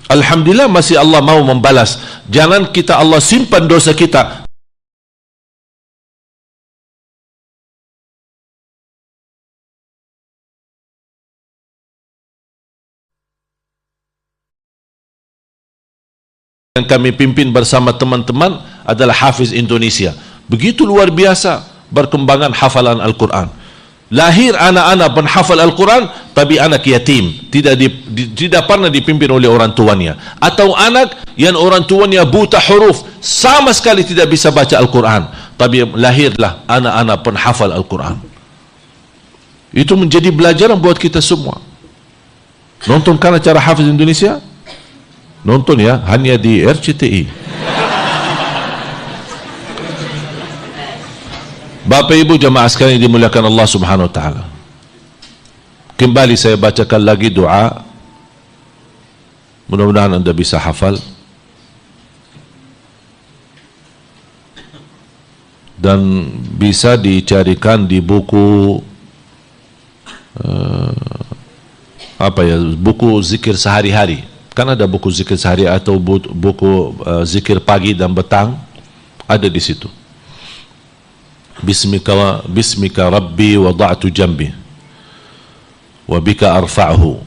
Alhamdulillah masih Allah mau membalas. Jangan kita Allah simpan dosa kita. Yang kami pimpin bersama teman-teman adalah Hafiz Indonesia. Begitu luar biasa berkembangan hafalan Al-Quran. Lahir anak-anak penghafal Al-Quran, tapi anak yatim, tidak pernah dipimpin oleh orang tuanya. Atau anak yang orang tuanya buta huruf, sama sekali tidak bisa baca Al-Quran, tapi lahirlah anak-anak penghafal Al-Quran. Itu menjadi pelajaran buat kita semua. Nonton kan acara Hafiz Indonesia? Nonton ya, hanya di RCTI. Bapak Ibu jamaah sekalian yang dimuliakan Allah Subhanahu wa taala. Kembali saya bacakan lagi doa. Mudah-mudahan Anda bisa hafal. dan bisa dicarikan di buku buku zikir sehari-hari. Kan ada buku zikir sehari atau buku zikir pagi dan petang, ada di situ. Bismika Rabbi wada'tu jambi wa bika arfa'hu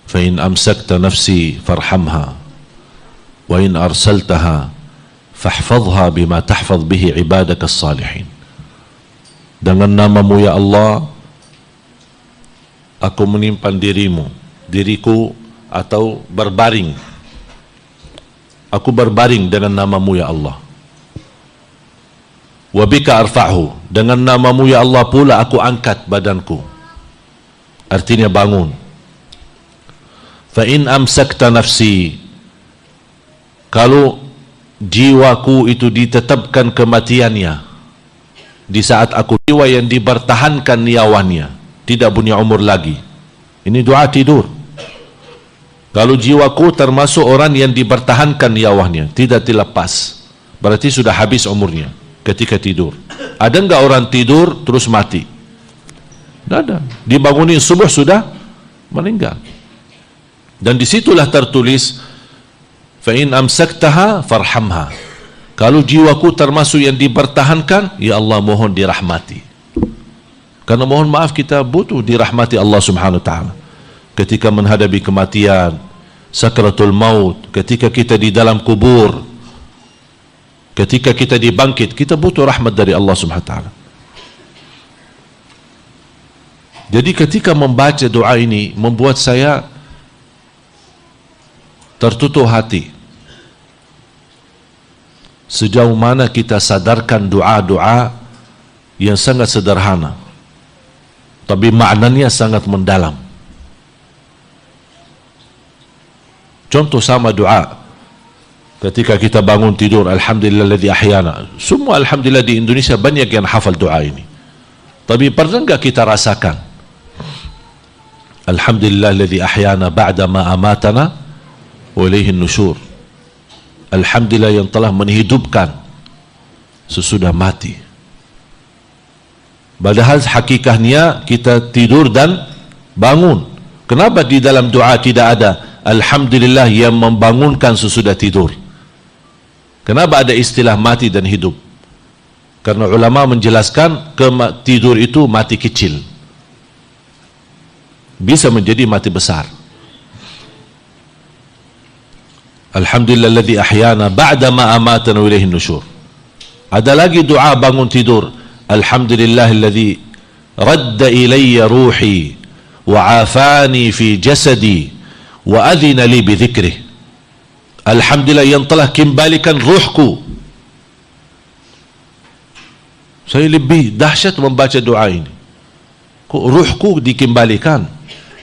fa in amsakta nafsi farhamha wa in arsaltaha fahfadhha bima tahfadh bihi ibadaka as-salihin. Dengan namamu ya Allah aku menyimpan diriku atau berbaring. Aku berbaring dengan namamu ya Allah. Wa bika arfa'hu, dengan namamu ya Allah pula aku angkat badanku. Artinya bangun. Fa in amsakta nafsi, kalau jiwaku itu ditetapkan kematiannya di saat aku jiwa yang dipertahankan nyawanya, tidak punya umur lagi. Ini doa tidur. Kalau jiwaku termasuk orang yang dipertahankan nyawanya, tidak dilepas, berarti sudah habis umurnya ketika tidur. Ada enggak orang tidur terus mati? Tidak ada. Dibangunin subuh sudah meninggal. Dan disitulah tertulis fa in amsaktaha farhamha. Kalau jiwaku termasuk yang dipertahankan, ya Allah mohon dirahmati. Karena mohon maaf kita butuh dirahmati Allah Subhanahu wa taala. Ketika menghadapi kematian, sakratul maut, ketika kita di dalam kubur, ketika kita dibangkit, kita butuh rahmat dari Allah Subhanahu wa taala. Jadi ketika membaca doa ini membuat saya tertutup hati. Sejauh mana kita sadarkan doa-doa yang sangat sederhana, tapi maknanya sangat mendalam. Contoh sama doa ketika kita bangun tidur, alhamdulillahilladzi ahyana. Semua alhamdulillah di Indonesia banyak yang hafal doa ini. Tapi pernah enggak kita rasakan alhamdulillahilladzi ahyana ba'da ma amatana wa ilaihin nusyur. Alhamdulillah yang telah menghidupkan sesudah mati. Padahal hakikatnya kita tidur dan bangun. Kenapa di dalam doa tidak ada alhamdulillah yang membangunkan sesudah tidur? Kenapa ada istilah mati dan hidup? Karena ulama menjelaskan tidur itu mati kecil, bisa menjadi mati besar. Alhamdulillahilladzi ahyana ba'da ma amatana wa ilaihin nusyur. Ada lagi doa bangun tidur, alhamdulillahilladzi radda ilayya ruhi wa afani fi jasadi wa adhina li bi dzikrih. Alhamdulillah yang telah kembalikan ruhku. Saya lebih dahsyat membaca doa ini. Kok ruhku dikembalikan?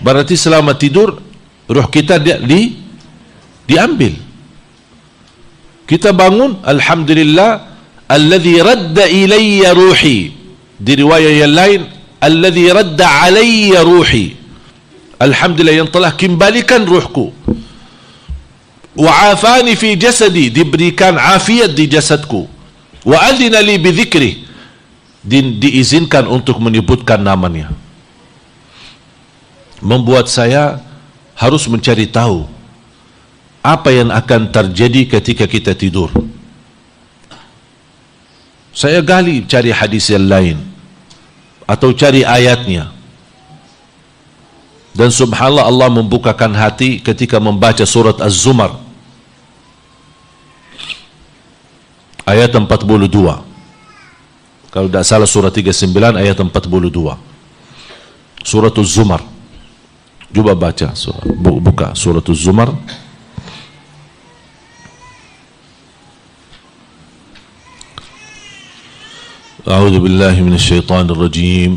Berarti selama tidur ruh kita diambil. Kita bangun, alhamdulillah alladzi radda ilayya ruhi. Di riwayat yang lain, alladzi radda alayya ruhi. Alhamdulillah yang telah kembalikan ruhku. Wa afani fi jasadi, diberikan afiat di jasadku. Wa adhina li bi dzikrih, diizinkan untuk menyebutkan namanya. Membuat saya harus mencari tahu apa yang akan terjadi ketika kita tidur. Saya gali cari hadis yang lain atau cari ayatnya. Dan subhanallah Allah membukakan hati ketika membaca surat Az-Zumar ayat 42. Kalau tidak salah surah 39 ayat 42. Surat Az-Zumar. Coba baca, buka surat Az-Zumar. A'udzu billahi minasy syaithanir rajim.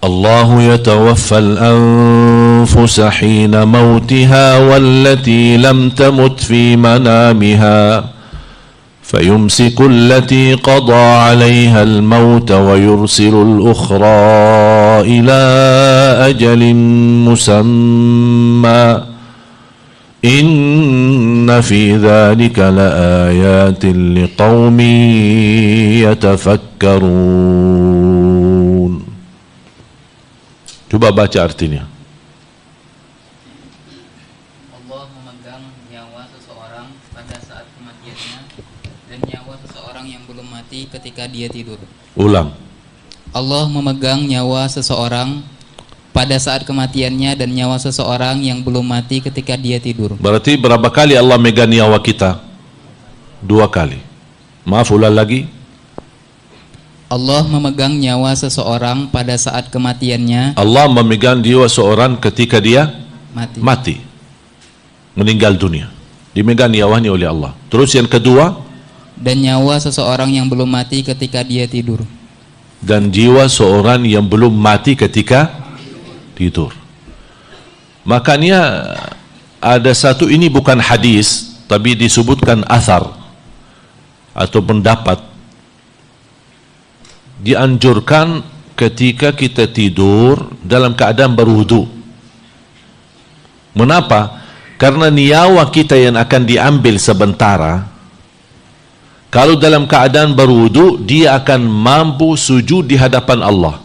Allahu yatawaffal anfusa hina mautiha wallati lam tamut fi manamiha فيمسك التي قضى عليها الموت ويرسل الأخرى إلى أجل مسمى Inna fi dzalika laayatin liqaumin yatafakkarun. Coba baca artinya. Allah memegang nyawa seseorang pada saat kematiannya dan nyawa seseorang yang belum mati ketika dia tidur. Ulang. Allah memegang nyawa seseorang pada saat kematiannya dan nyawa seseorang yang belum mati ketika dia tidur. Berarti berapa kali Allah megang nyawa kita? 2 kali. Maaf, ulang lagi. Allah memegang nyawa seseorang pada saat kematiannya. Allah memegang nyawa seorang ketika dia Mati. Meninggal dunia. Dimegang nyawanya oleh Allah. Terus yang kedua, Dan nyawa seseorang yang belum mati ketika dia tidur. dan jiwa seorang yang belum mati ketika tidur. Makanya ada satu, ini bukan hadis tapi disebutkan athar atau pendapat, dianjurkan ketika kita tidur dalam keadaan berwudu. Mengapa? Karena nyawa kita yang akan diambil sementara, kalau dalam keadaan berwudu, dia akan mampu sujud di hadapan Allah.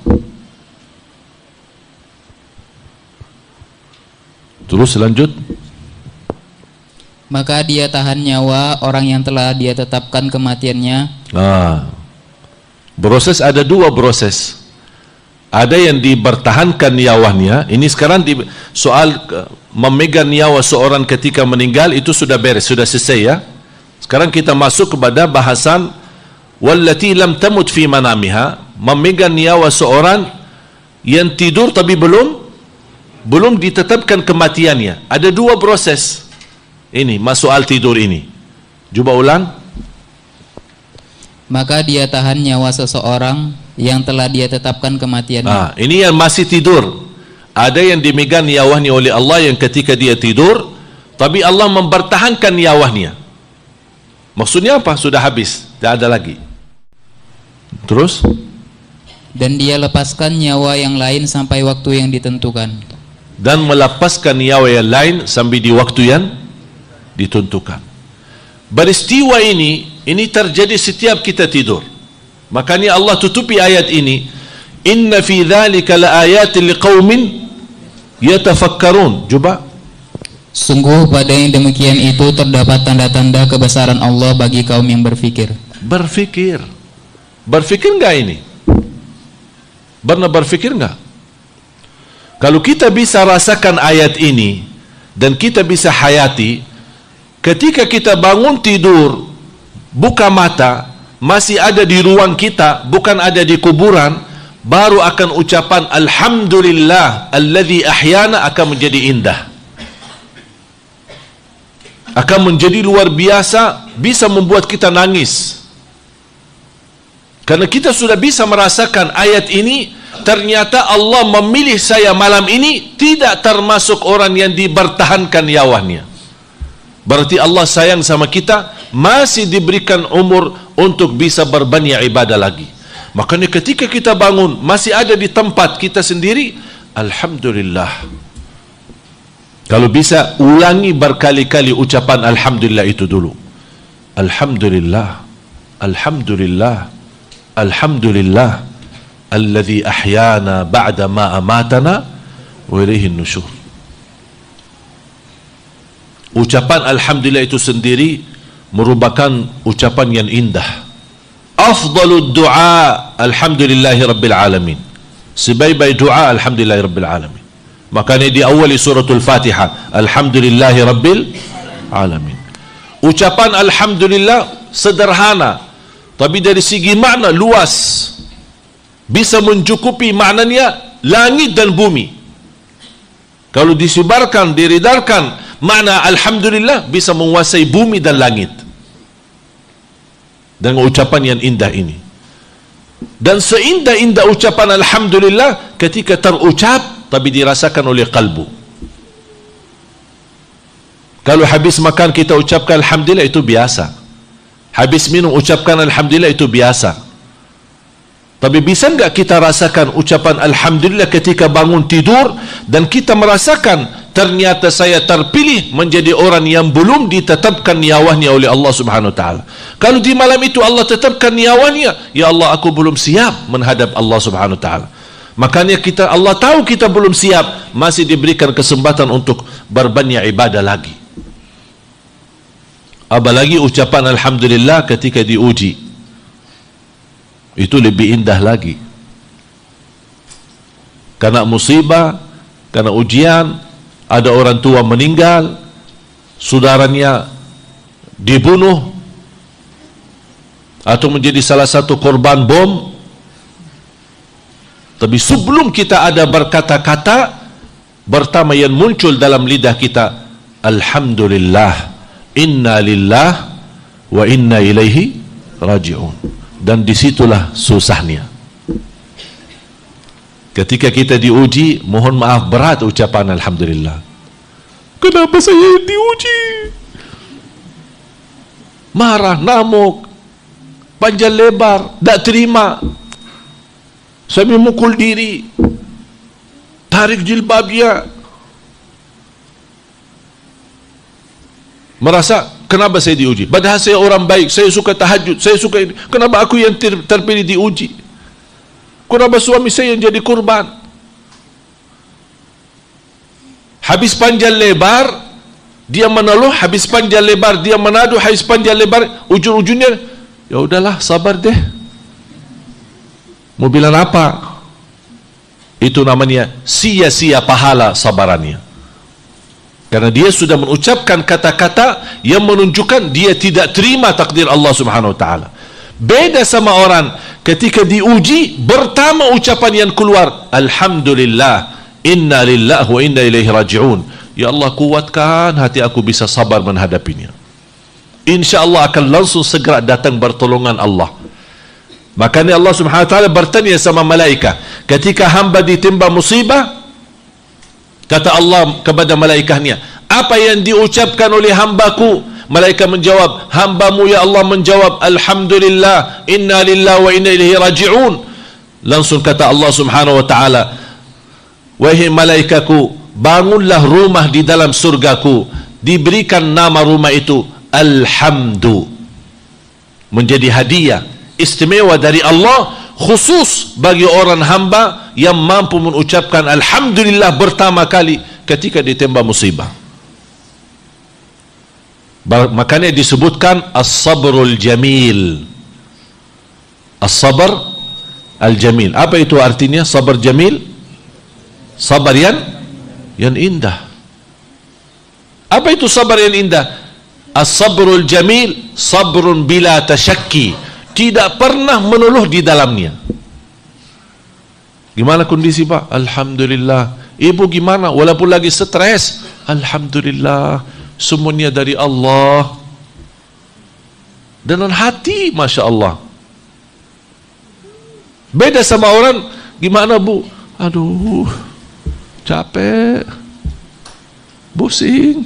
Terus lanjut. Maka dia tahan nyawa orang yang telah dia tetapkan kematiannya. Proses ada 2 proses. Ada yang dipertahankan nyawanya. Ini sekarang soal memegang nyawa seorang ketika meninggal itu sudah beres, sudah selesai ya. Sekarang kita masuk kepada bahasan wallati lam tamut fi manamiha, memegang nyawa seorang yang tidur tapi belum ditetapkan kematiannya. Ada 2 proses. Ini soal tidur ini. Coba ulang. Maka dia tahan nyawa seseorang yang telah dia tetapkan kematiannya. Ini yang masih tidur. Ada yang dimegang nyawanya oleh Allah yang ketika dia tidur, tapi Allah mempertahankan nyawanya. Maksudnya apa? Sudah habis, tidak ada lagi. Terus? Dan dia lepaskan nyawa yang lain sampai waktu yang ditentukan. Dan melepaskan nyawa yang lain sampai di waktu yang ditentukan. Peristiwa ini terjadi setiap kita tidur. Makanya Allah tutupi ayat ini, inna fi dzalika laayatin liqaumin yatafakkarun. Coba. Sungguh pada yang demikian itu terdapat tanda-tanda kebesaran Allah bagi kaum yang berfikir. Berfikir enggak ini? Pernah berfikir enggak? Kalau kita bisa rasakan ayat ini dan kita bisa hayati, ketika kita bangun tidur, buka mata, masih ada di ruang kita, bukan ada di kuburan, baru akan ucapan alhamdulillah alladzi ahyana akan menjadi indah, akan menjadi luar biasa, bisa membuat kita nangis. Karena kita sudah bisa merasakan ayat ini, ternyata Allah memilih saya malam ini tidak termasuk orang yang dipertahankan nyawanya. Berarti Allah sayang sama kita, masih diberikan umur untuk bisa berbanyak ibadah lagi. Makanya ketika kita bangun masih ada di tempat kita sendiri, alhamdulillah. Kalau bisa ulangi berkali-kali ucapan alhamdulillah itu dulu. Alhamdulillah, alhamdulillah, alhamdulillah alladzi ahyana ba'da ma amatana wa ilaihin nusyur. Ucapan alhamdulillah itu sendiri merupakan ucapan yang indah. Afdalud du'a alhamdulillahi rabbil alamin. Sebaik-baik doa alhamdulillahi rabbil alamin. Makanya di awal suratul Fatihah, alhamdulillahi rabbil alamin. Ucapan alhamdulillah sederhana, tapi dari segi makna luas. Bisa mencukupi maknanya langit dan bumi. Kalau disebarkan, diedarkan makna alhamdulillah, bisa menguasai bumi dan langit dengan ucapan yang indah ini. Dan seindah-indah ucapan alhamdulillah ketika terucap tapi dirasakan oleh kalbu. Kalau habis makan kita ucapkan alhamdulillah, itu biasa. Habis minum ucapkan alhamdulillah, itu biasa. Tapi bisa enggak kita rasakan ucapan alhamdulillah ketika bangun tidur dan kita merasakan ternyata saya terpilih menjadi orang yang belum ditetapkan nyawanya oleh Allah Subhanahu wa taala. Kalau di malam itu Allah tetapkan nyawanya, ya Allah, aku belum siap menghadap Allah Subhanahu wa taala. Makanya Allah tahu kita belum siap, masih diberikan kesempatan untuk berbanyak ibadah lagi. Apalagi ucapan alhamdulillah ketika diuji, itu lebih indah lagi. Karena musibah, karena ujian, ada orang tua meninggal, saudaranya dibunuh, atau menjadi salah satu korban bom. Tapi sebelum kita ada berkata-kata, pertama yang muncul dalam lidah kita, alhamdulillah, inna lillah wa inna ilaihi raji'un. Dan disitulah susahnya. Ketika kita diuji, mohon maaf, berat ucapan alhamdulillah. Kenapa saya diuji? Marah, namuk, panjang lebar, tak terima, sambil mukul diri, tarik jilbabnya, merasa kenapa saya diuji? Padahal saya orang baik, saya suka tahajud, saya suka ini. Kenapa aku yang terpilih diuji? Kenapa suami saya yang jadi kurban? Habis panjang lebar dia mengeluh, habis panjang lebar dia menadu, habis panjang lebar ujung-ujungnya, ya udahlah, sabar deh. Mau bilang apa? Itu namanya sia-sia pahala sabarannya. Karena dia sudah mengucapkan kata-kata yang menunjukkan dia tidak terima takdir Allah Subhanahu wa taala. Beda sama orang ketika diuji, pertama ucapan yang keluar, alhamdulillah, inna lillahi wa inna ilaihi raji'un. Ya Allah, kuatkan hati aku bisa sabar menghadapinya. InsyaAllah akan langsung segera datang pertolongan Allah. Makanya Allah Subhanahu wa taala bertanya sama malaikat, ketika hamba ditimpa musibah, kata Allah kepada malaikatnya, apa yang diucapkan oleh hambaku? Malaikat menjawab, hambamu ya Allah menjawab, alhamdulillah, inna lillahi wa inna ilaihi raji'un. Langsung kata Allah Subhanahu wa taala, wahai malaikatku, bangunlah rumah di dalam surgaku, diberikan nama rumah itu Alhamdu, menjadi hadiah istimewa dari Allah khusus bagi orang hamba yang mampu mengucapkan alhamdulillah pertama kali ketika ditimpa musibah. Makanya disebutkan as-sabrul jamil. As-sabr al-jamil. Apa itu artinya sabar jamil? Sabar yang indah. Apa itu sabar yang indah? As-sabrul jamil, sabrun bila tasyakki, tidak pernah mengeluh di dalamnya. Gimana kondisi Pak? Alhamdulillah. Ibu gimana? Walaupun lagi stres, alhamdulillah, semuanya dari Allah. Dengan hati, Masya Allah. Beda sama orang, gimana Bu? Aduh, capek, pusing,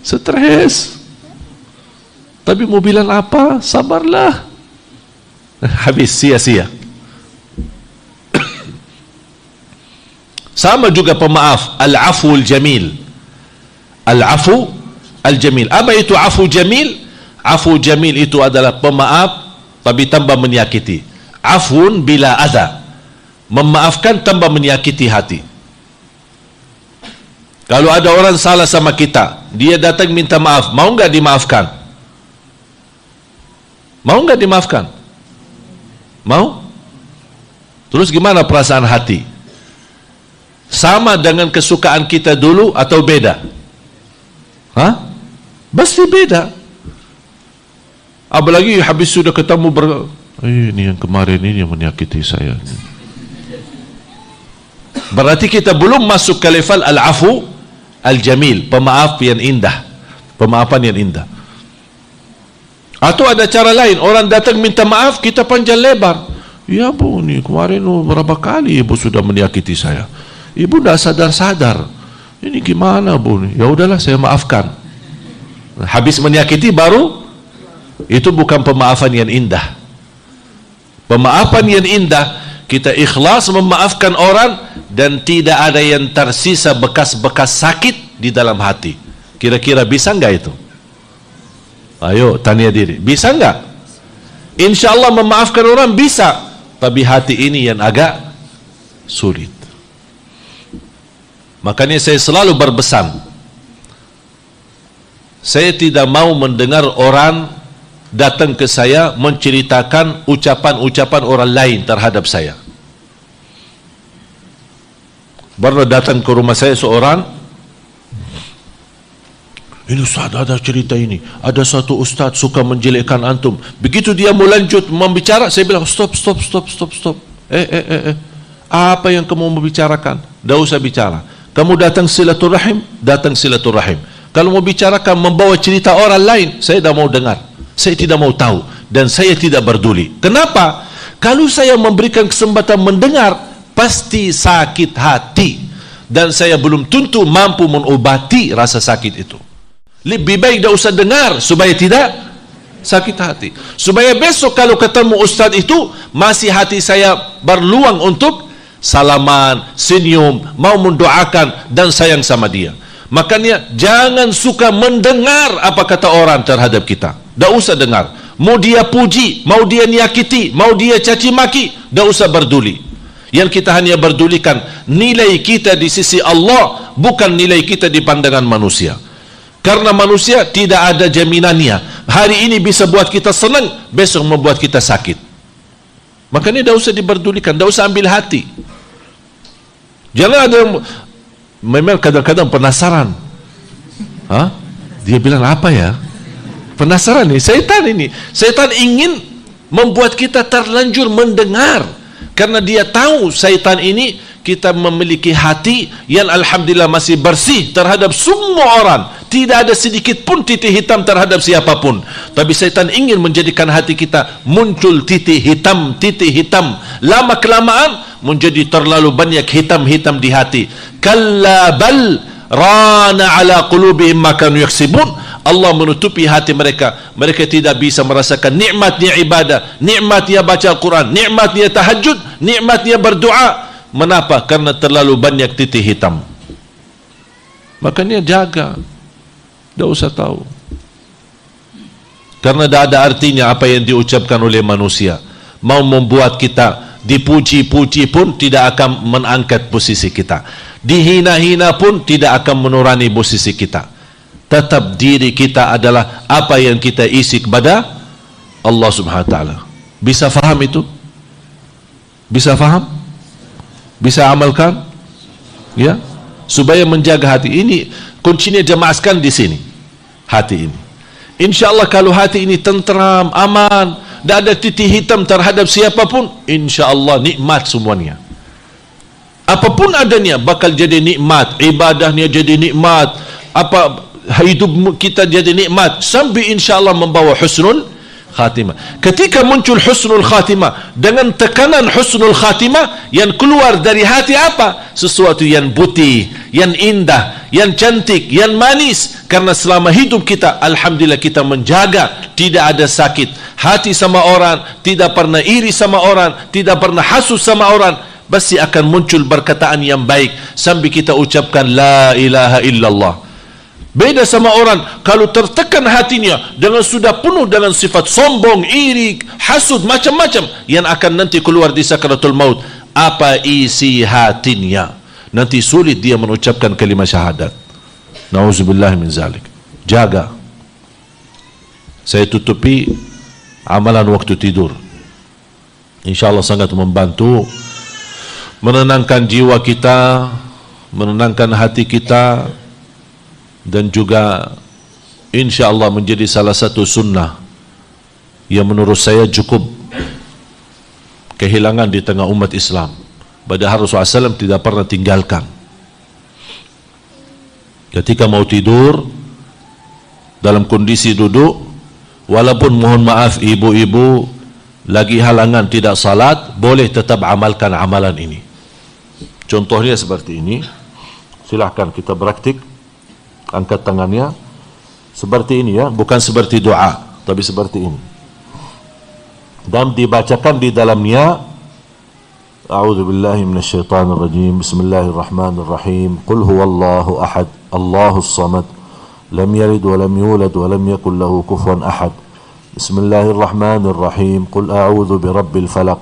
stres. Tapi mau bilang apa? Sabarlah. Habis, sia-sia. Sama juga pemaaf, al-aful jamil. Al-afu al-jamil. Apa itu afu jamil? Afu jamil itu adalah pemaaf tapi tanpa menyakiti. Afun bila adha, memaafkan tanpa menyakiti hati. Kalau ada orang salah sama kita, dia datang minta maaf, mau nggak dimaafkan? Mau nggak dimaafkan? Mau? Terus gimana perasaan hati? Sama dengan kesukaan kita dulu atau beda? Hah? Pasti beda. Apalagi habis sudah ketemu ini yang kemarin ini yang menyakiti saya. Berarti kita belum masuk ke level al-afu al-jamil, pemaaf yang indah, pemaafan yang indah. Atau ada cara lain, orang datang minta maaf, kita panjang lebar. Ya Bu, nih kemarin berapa kali Ibu sudah menyakiti saya. Ibu tidak sadar-sadar. Ini gimana Bu? Ya udahlah, saya maafkan. Habis menyakiti baru, itu bukan pemaafan yang indah. Pemaafan yang indah, kita ikhlas memaafkan orang dan tidak ada yang tersisa bekas-bekas sakit di dalam hati. Kira-kira bisa enggak itu? Ayo tanya diri, bisa enggak? InsyaAllah memaafkan orang bisa, tapi hati ini yang agak sulit. Makanya saya selalu berpesan, saya tidak mau mendengar orang datang ke saya menceritakan ucapan-ucapan orang lain terhadap saya. Baru datang ke rumah saya seorang, ini Ustaz ada cerita ini, ada satu ustaz suka menjelekkan antum. Begitu dia mau lanjut membicara, saya bilang stop. Apa yang kamu mau bicarakan? Tidak usah bicara. Kamu datang silaturahim, datang silaturahim. Kalau mau bicarakan membawa cerita orang lain, saya tidak mau dengar, saya tidak mau tahu, dan saya tidak peduli. Kenapa? Kalau saya memberikan kesempatan mendengar, pasti sakit hati, dan saya belum tentu mampu mengobati rasa sakit itu. Lebih baik tidak usah dengar supaya tidak sakit hati, supaya besok kalau ketemu ustaz itu masih hati saya berluang untuk salaman, senyum, mau mendoakan dan sayang sama dia. Makanya jangan suka mendengar apa kata orang terhadap kita. Tak usah dengar. Mau dia puji, mau dia nyakiti, mau dia caci maki, tak usah peduli. Yang kita hanya pedulikan nilai kita di sisi Allah, bukan nilai kita di pandangan manusia. Karena manusia tidak ada jaminannya. Hari ini bisa buat kita senang, besok membuat kita sakit. Makanya tak usah diperdulikan, tak usah ambil hati. Jangan ada yang memang kadang-kadang penasaran. Dia bilang apa ya? Penasaran nih, Setan ingin membuat kita terlanjur mendengar. Karena dia tahu syaitan ini kita memiliki hati yang alhamdulillah masih bersih terhadap semua orang. Tidak ada sedikit pun titik hitam terhadap siapapun. Tapi syaitan ingin menjadikan hati kita muncul titik hitam. Lama kelamaan menjadi terlalu banyak hitam-hitam di hati. Kalla bal rana ala qulubihim ma kanu yaksibun. Allah menutupi hati mereka. Mereka tidak bisa merasakan nikmatnya ibadah, nikmatnya baca Quran, nikmatnya tahajud, nikmatnya berdoa. Kenapa? Karena terlalu banyak titik hitam. Makanya jaga, tidak usah tahu. Karena tidak ada artinya apa yang diucapkan oleh manusia. Mau membuat kita dipuji-puji pun tidak akan mengangkat posisi kita. Dihina-hina pun tidak akan menurani posisi kita. Tetap diri kita adalah apa yang kita isi kepada Allah Subhanahu wa taala. Bisa faham itu? Bisa faham? Bisa amalkan? Ya, supaya menjaga hati ini, kuncinya jemaskan di sini. Hati ini. Insyaallah kalau hati ini tenteram, aman, tidak ada titik hitam terhadap siapapun, insyaallah nikmat semuanya. Apapun adanya bakal jadi nikmat, ibadahnya jadi nikmat, apa hidup kita jadi nikmat sampai insyaallah membawa husnul khatimah. Ketika muncul husnul khatimah dengan tekanan husnul khatimah, yang keluar dari hati apa? Sesuatu yang putih, yang indah, yang cantik, yang manis. Karena selama hidup kita alhamdulillah kita menjaga tidak ada sakit hati sama orang, tidak pernah iri sama orang, tidak pernah hasud sama orang. Pasti akan muncul perkataan yang baik sampai kita ucapkan la ilaha illallah. Beda sama orang kalau tertekan hatinya dengan sudah penuh dengan sifat sombong, iri, hasud, macam-macam yang akan nanti keluar di sakaratul maut. Apa isi hatinya? Nanti sulit dia mengucapkan kalimat syahadat. Nauzubillah min zalik. Jaga. Saya tutupi amalan waktu tidur. InsyaAllah sangat membantu menenangkan jiwa kita, menenangkan hati kita, dan juga insyaallah menjadi salah satu sunnah yang menurut saya cukup kehilangan di tengah umat Islam. Padahal Rasulullah SAW tidak pernah tinggalkan. Ketika mau tidur dalam kondisi duduk, walaupun mohon maaf ibu-ibu lagi halangan tidak salat, boleh tetap amalkan amalan ini. Contohnya seperti ini. Silahkan kita praktik. Angkat tangannya seperti ini ya, bukan seperti doa, tapi seperti ini. Dan dibacakan di dalamnya أعوذ بالله من الشيطان الرجيم. بسم الله الرحمن الرحيم. قل هو الله أحد الله الصمد لم يلد ولم يولد ولم يكن له كفوا أحد. بسم الله الرحمن الرحيم. قل أعوذ برب الفلق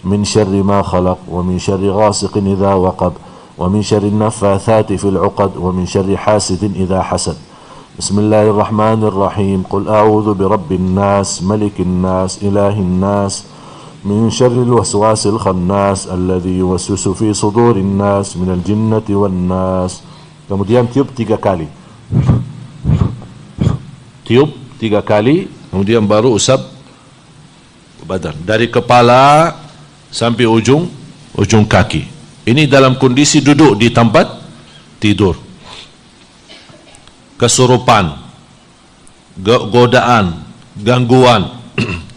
من شر ما خلق ومن شر غاسق إذا وقب ومن شر النفاثات في العقد ومن شر حاسد إذا حسد. بسم الله الرحمن الرحيم. قل أعوذ برب الناس ملك الناس إله الناس من شر الوسواس الخناس الذي يوسوس في صدور الناس من الجنة والناس. Kemudian tiup 3 kali. Tiup 3 kali, kemudian baru usap badan dari kepala sampai ujung kaki. Ini dalam kondisi duduk di tempat tidur. Kesurupan, godaan, gangguan,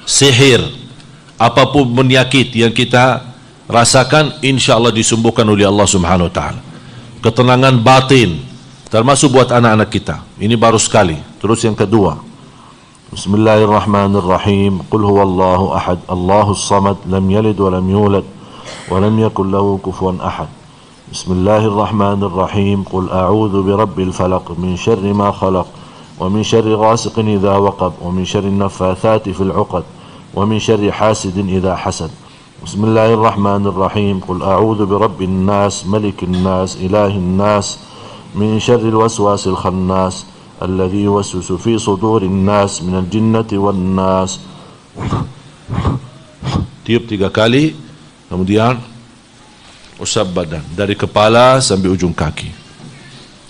sihir, apapun penyakit yang kita rasakan, insya-Allah disembuhkan oleh Allah Subhanahu wa taala. Ketenangan batin termasuk buat anak-anak kita. Ini baru sekali. Terus yang kedua. Bismillahirrahmanirrahim. Qul huwallahu ahad, Allahus samad, lam yalid wa lam yulad wa lam yakul lahu kufuwan ahad. Bismillahirrahmanirrahim. Qul a'udzu birabbil falaq min syarri ma khalaq wa min syarri ghasiqin idza waqab wa min syarri an-naffathati fil 'uqad ومن شر حاسد إذا حسد. بسم الله الرحمن الرحيم. قل أعوذ برب الناس ملك الناس إله الناس من شر الوسواس الخناس الذي يوسوس في صدور الناس من الجنة والناس. Tiup 3 kali, kemudian usap badan dari kepala sampai ujung kaki.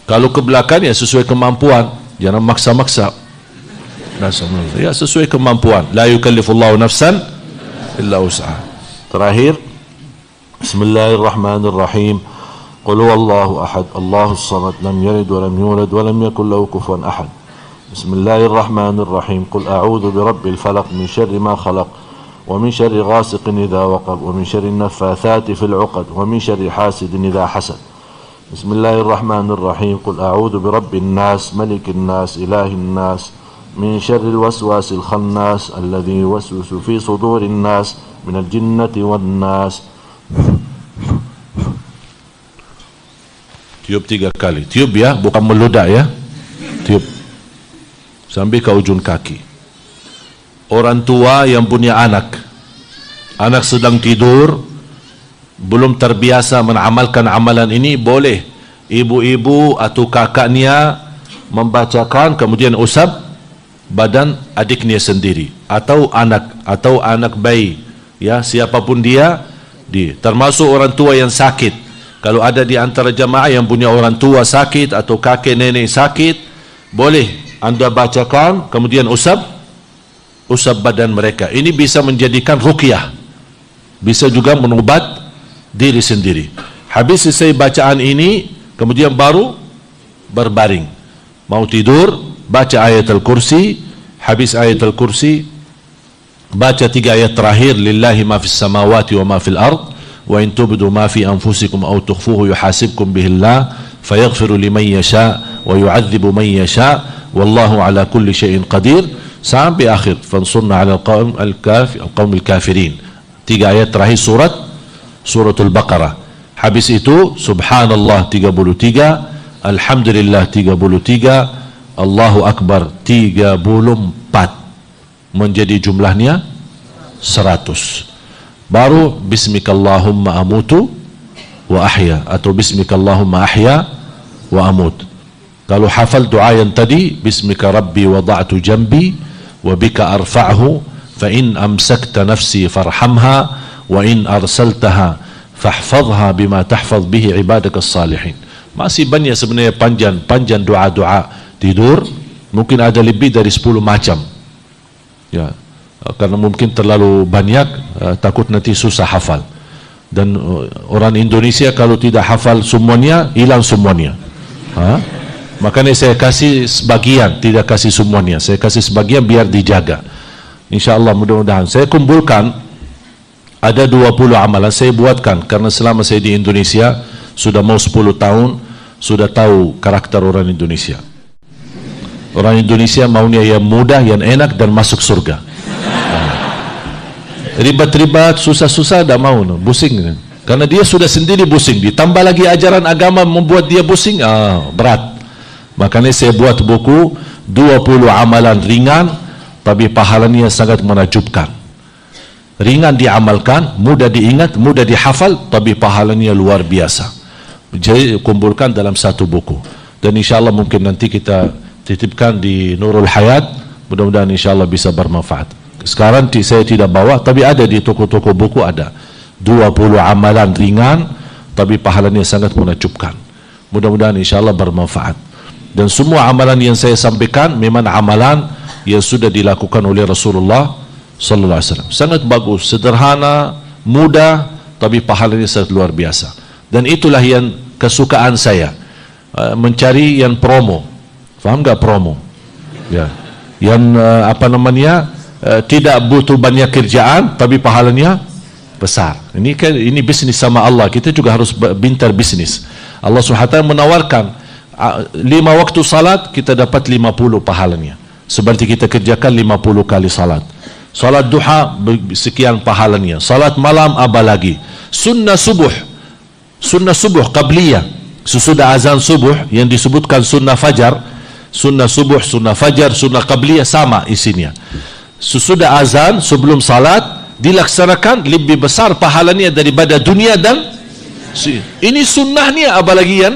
Kalau ke belakang ya sesuai kemampuan, jangan maksa-maksa. Ya sesuai kemampuan. La yukallifullahu nafsan illa wus'aha. Terakhir, Bismillahirrahmanirrahim. Qul huwallahu ahad, Allahus samad, lam yalid wa lam yulad wa lam yakul lahu kufuwan ahad. Bismillahirrahmanirrahim. Qul a'udzu birabbil falaq min syarri ma khalaq wa min syarri ghasiqin idza waqab wa min syarri an-naffathati fil 'uqad wa min syarri hasidin idza hasad. Bismillahirrahmanirrahim. Qul a'udzu birabbin nas malikin nas ilahin nas من شر الوسواس الخناس الذي يوسوس في صدور الناس من الجنة والناس. Tiup 3 kali. Tiup ya, bukan meludak ya. Tiup sampai ke ujung kaki. Orang tua yang punya anak sedang tidur, belum terbiasa mengamalkan amalan ini, boleh ibu-ibu atau kakaknya membacakan, kemudian usap badan adiknya sendiri atau anak bayi, ya siapapun dia, termasuk orang tua yang sakit. Kalau ada di antara jamaah yang punya orang tua sakit atau kakek nenek sakit, boleh anda bacakan, kemudian usap badan mereka. Ini bisa menjadikan ruqyah, bisa juga menubat diri sendiri. Habis selesai bacaan ini, kemudian baru berbaring. Mau tidur, baca ayat al-kursi. Habis ayat al-kursi, baca 3 ayat terakhir, lillahi ma fis samawati wa ma fil ard wa in tubdu ma fi anfusikum aw tukhfuhu yuhasibkum bihillah fayaghfiru liman yasha wa yu'adzibu man yasha wallahu ala kulli syai'in qadir, sampai akhir fansurna ala al-qaumil kafirin. 3 ayat terakhir suratul Baqarah. Habis itu subhanallah 33, alhamdulillah 33, Allahu Akbar 34, menjadi jumlahnya 100. Baru bismikallahumma amutu wa ahya atau bismikallahumma ahya wa amut. Kalau hafal doa yang tadi, bismika rabbi wada'tu jambi wa bika arfa'hu fa in amsakta nafsi farhamha wa in arsaltaha fahfadhha bima tahfadh bihi ibadaka salihin. Masih banyak sebenarnya panjang doa-doa tidur, mungkin ada lebih dari 10 macam ya, karena mungkin terlalu banyak, takut nanti susah hafal. Dan orang Indonesia kalau tidak hafal semuanya, hilang semuanya. Makanya saya kasih sebagian, tidak kasih semuanya, saya kasih sebagian biar dijaga. InsyaAllah mudah-mudahan saya kumpulkan ada 20 amalan saya buatkan, karena selama saya di Indonesia sudah mau 10 tahun, sudah tahu karakter orang Indonesia. Orang Indonesia maunya yang mudah, yang enak dan masuk surga. Ribet-ribet, susah-susah tidak mau, pusing. Karena dia sudah sendiri pusing, ditambah lagi ajaran agama membuat dia pusing, berat. Makanya saya buat buku 20 amalan ringan tapi pahalanya sangat menakjubkan. Ringan diamalkan, mudah diingat, mudah dihafal, tapi pahalanya luar biasa. Jadi kumpulkan dalam satu buku. Dan insyaAllah mungkin nanti kita titipkan di Nurul Hayat, mudah-mudahan insyaAllah bisa bermanfaat. Sekarang saya tidak bawa, tapi ada di toko-toko buku ada 20 amalan ringan tapi pahalanya sangat menakjubkan. Mudah-mudahan insyaAllah bermanfaat. Dan semua amalan yang saya sampaikan memang amalan yang sudah dilakukan oleh Rasulullah sallallahu alaihi wasallam. Sangat bagus, sederhana, mudah, tapi pahalanya sangat luar biasa. Dan itulah yang kesukaan saya, mencari yang promo. Faham enggak promo? Ya. Yang tidak butuh banyak kerjaan tapi pahalanya besar. Ini bisnis sama Allah. Kita juga harus pintar bisnis. Allah SWT menawarkan 5 waktu salat, kita dapat 50 pahalanya. Seperti kita kerjakan 50 kali salat. Salat duha sekian pahalanya. Salat malam apa lagi? Sunnah subuh qabliyah. Sesudah azan subuh yang disebutkan sunnah fajar, sunnah subuh, sunnah fajar, sunnah qabliyah sama isinya. Sesudah azan sebelum salat dilaksanakan lebih besar pahalanya daripada dunia dan ini sunnahnya, apalagi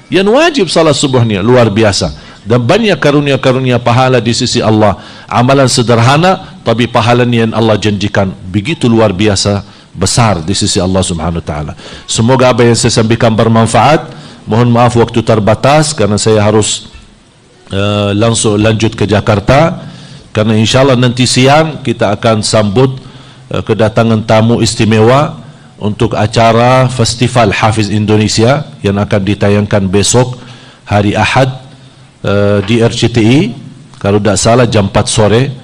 yang wajib salat subuhnya luar biasa. Dan banyak karunia-karunia pahala di sisi Allah. Amalan sederhana tapi pahalanya yang Allah janjikan begitu luar biasa besar di sisi Allah Subhanahu wa taala. Semoga apa yang saya sampaikan bermanfaat. Mohon maaf waktu terbatas karena saya harus langsung lanjut ke Jakarta, karena insyaallah nanti siang kita akan sambut kedatangan tamu istimewa untuk acara Festival Hafiz Indonesia yang akan ditayangkan besok hari Ahad di RCTI, kalau tidak salah jam 4 sore,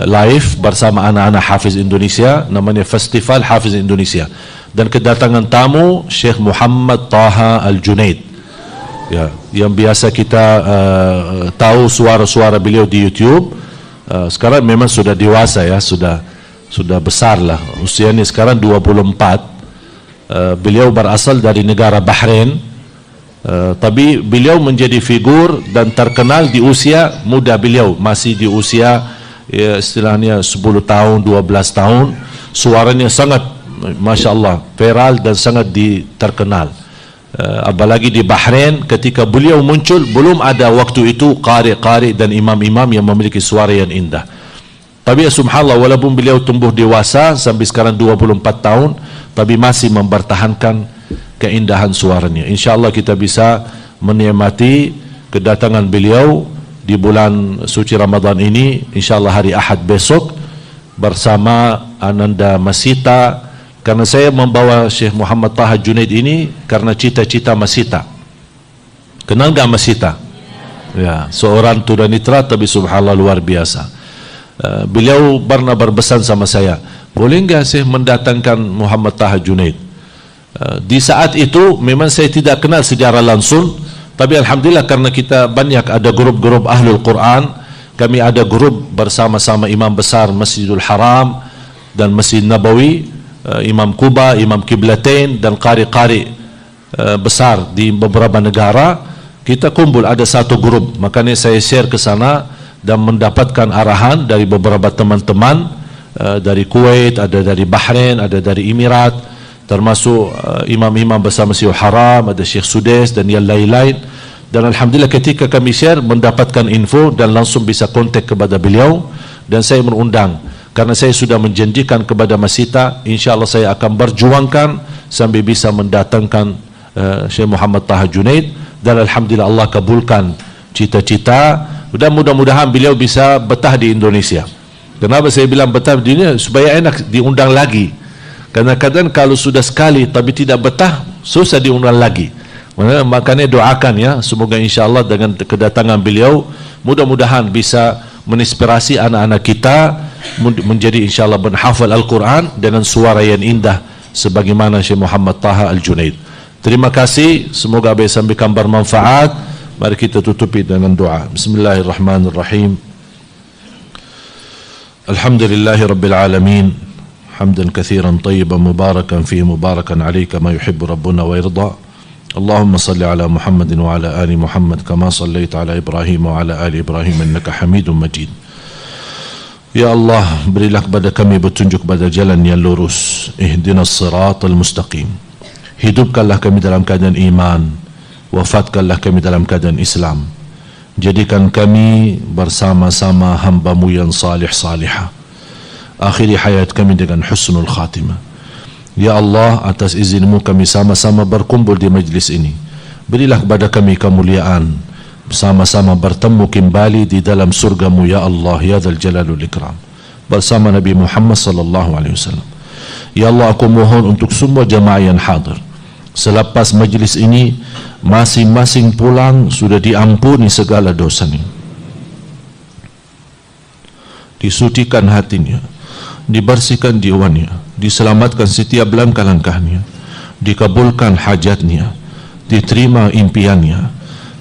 live bersama anak-anak Hafiz Indonesia, namanya Festival Hafiz Indonesia. Dan kedatangan tamu Syekh Muhammad Taha Al-Junaid, ya, yang biasa kita tahu suara-suara beliau di YouTube. Sekarang memang sudah dewasa ya, sudah besar lah, usianya sekarang 24. Beliau berasal dari negara Bahrain, tapi beliau menjadi figur dan terkenal di usia muda beliau, masih di usia ya, istilahnya 10 tahun, 12 tahun. Suaranya sangat Masya Allah, viral dan sangat terkenal. Apalagi di Bahrain ketika beliau muncul, belum ada waktu itu qari-qari dan imam-imam yang memiliki suara yang indah. Tapi subhanallah, walaupun beliau tumbuh dewasa sampai sekarang 24 tahun, tapi masih mempertahankan keindahan suaranya. InsyaAllah kita bisa menikmati kedatangan beliau di bulan suci Ramadan ini, InsyaAllah hari Ahad besok bersama Ananda Masita. Karena saya membawa Syekh Muhammad Taha Junaid ini karena cita-cita Masita. Kenal gak Masita? Ya, seorang tunanetra tapi subhanallah luar biasa. Beliau pernah berpesan sama saya, boleh enggak saya mendatangkan Muhammad Taha Junaid? Di saat itu memang saya tidak kenal secara langsung, tapi alhamdulillah karena kita banyak ada grup-grup Ahlul Quran, kami ada grup bersama-sama imam besar Masjidul Haram dan Masjid Nabawi, Imam Kuba, Imam Qiblatain dan qari-qari besar di beberapa negara. Kita kumpul ada satu grup, makanya saya share ke sana dan mendapatkan arahan dari beberapa teman-teman dari Kuwait, ada dari Bahrain, ada dari Emirat, termasuk imam-imam besar Masjidil Haram, ada Syekh Sudes dan yang lain-lain. Dan alhamdulillah ketika kami share mendapatkan info dan langsung bisa kontak kepada beliau, dan saya mengundang karena saya sudah menjanjikan kepada Masita, insyaallah saya akan berjuangkan sampai bisa mendatangkan Syekh Muhammad Taha Junaid, dan alhamdulillah Allah kabulkan cita-cita. Dan mudah-mudahan beliau bisa betah di Indonesia. Kenapa saya bilang betah di Indonesia? Supaya enak diundang lagi. Karena kadang kalau sudah sekali tapi tidak betah, susah diundang lagi. Makanya doakan ya, semoga insyaAllah dengan kedatangan beliau mudah-mudahan bisa menginspirasi anak-anak kita menjadi insyaAllah menghafal Al-Quran dengan suara yang indah sebagaimana Syekh Muhammad Taha Al-Junaid. Terima kasih, semoga apa yang sampaikan bermanfaat. Mari kita tutupi dengan doa. Bismillahirrahmanirrahim. Alhamdulillahirabbil alamin. حمدا كثيرا طيبا مباركا فيه مباركا عليه كما يحب ربنا ويرضى. اللهم صل على محمد وعلى آل محمد كما صليت على إبراهيم وعلى آل إبراهيم إنك حميد مجيد. Ya Allah, berilah kepada kami petunjuk pada jalan yang lurus. Ihdinas siratal mustaqim. Hidupkanlah kami dalam keadaan iman, wafatkanlah kami dalam keadaan Islam. Jadikan kami bersama-sama hamba-Mu yang salih-salihah. Akhiri hayat kami dengan husnul khatimah. Ya Allah, atas izin-Mu kami sama-sama berkumpul di majlis ini. Berilah kepada kami kemuliaan, bersama-sama bertemu kembali di dalam surga-Mu ya Allah ya Dzal Jalalul Ikram bersama Nabi Muhammad sallallahu alaihi wasallam. Ya Allah, aku mohon untuk semua jemaah yang hadir, selepas majlis ini masing-masing pulang sudah diampuni segala dosanya, disucikan hatinya, dibersihkan jiwanya, diselamatkan setiap langkah-langkahnya, dikabulkan hajatnya, diterima impiannya,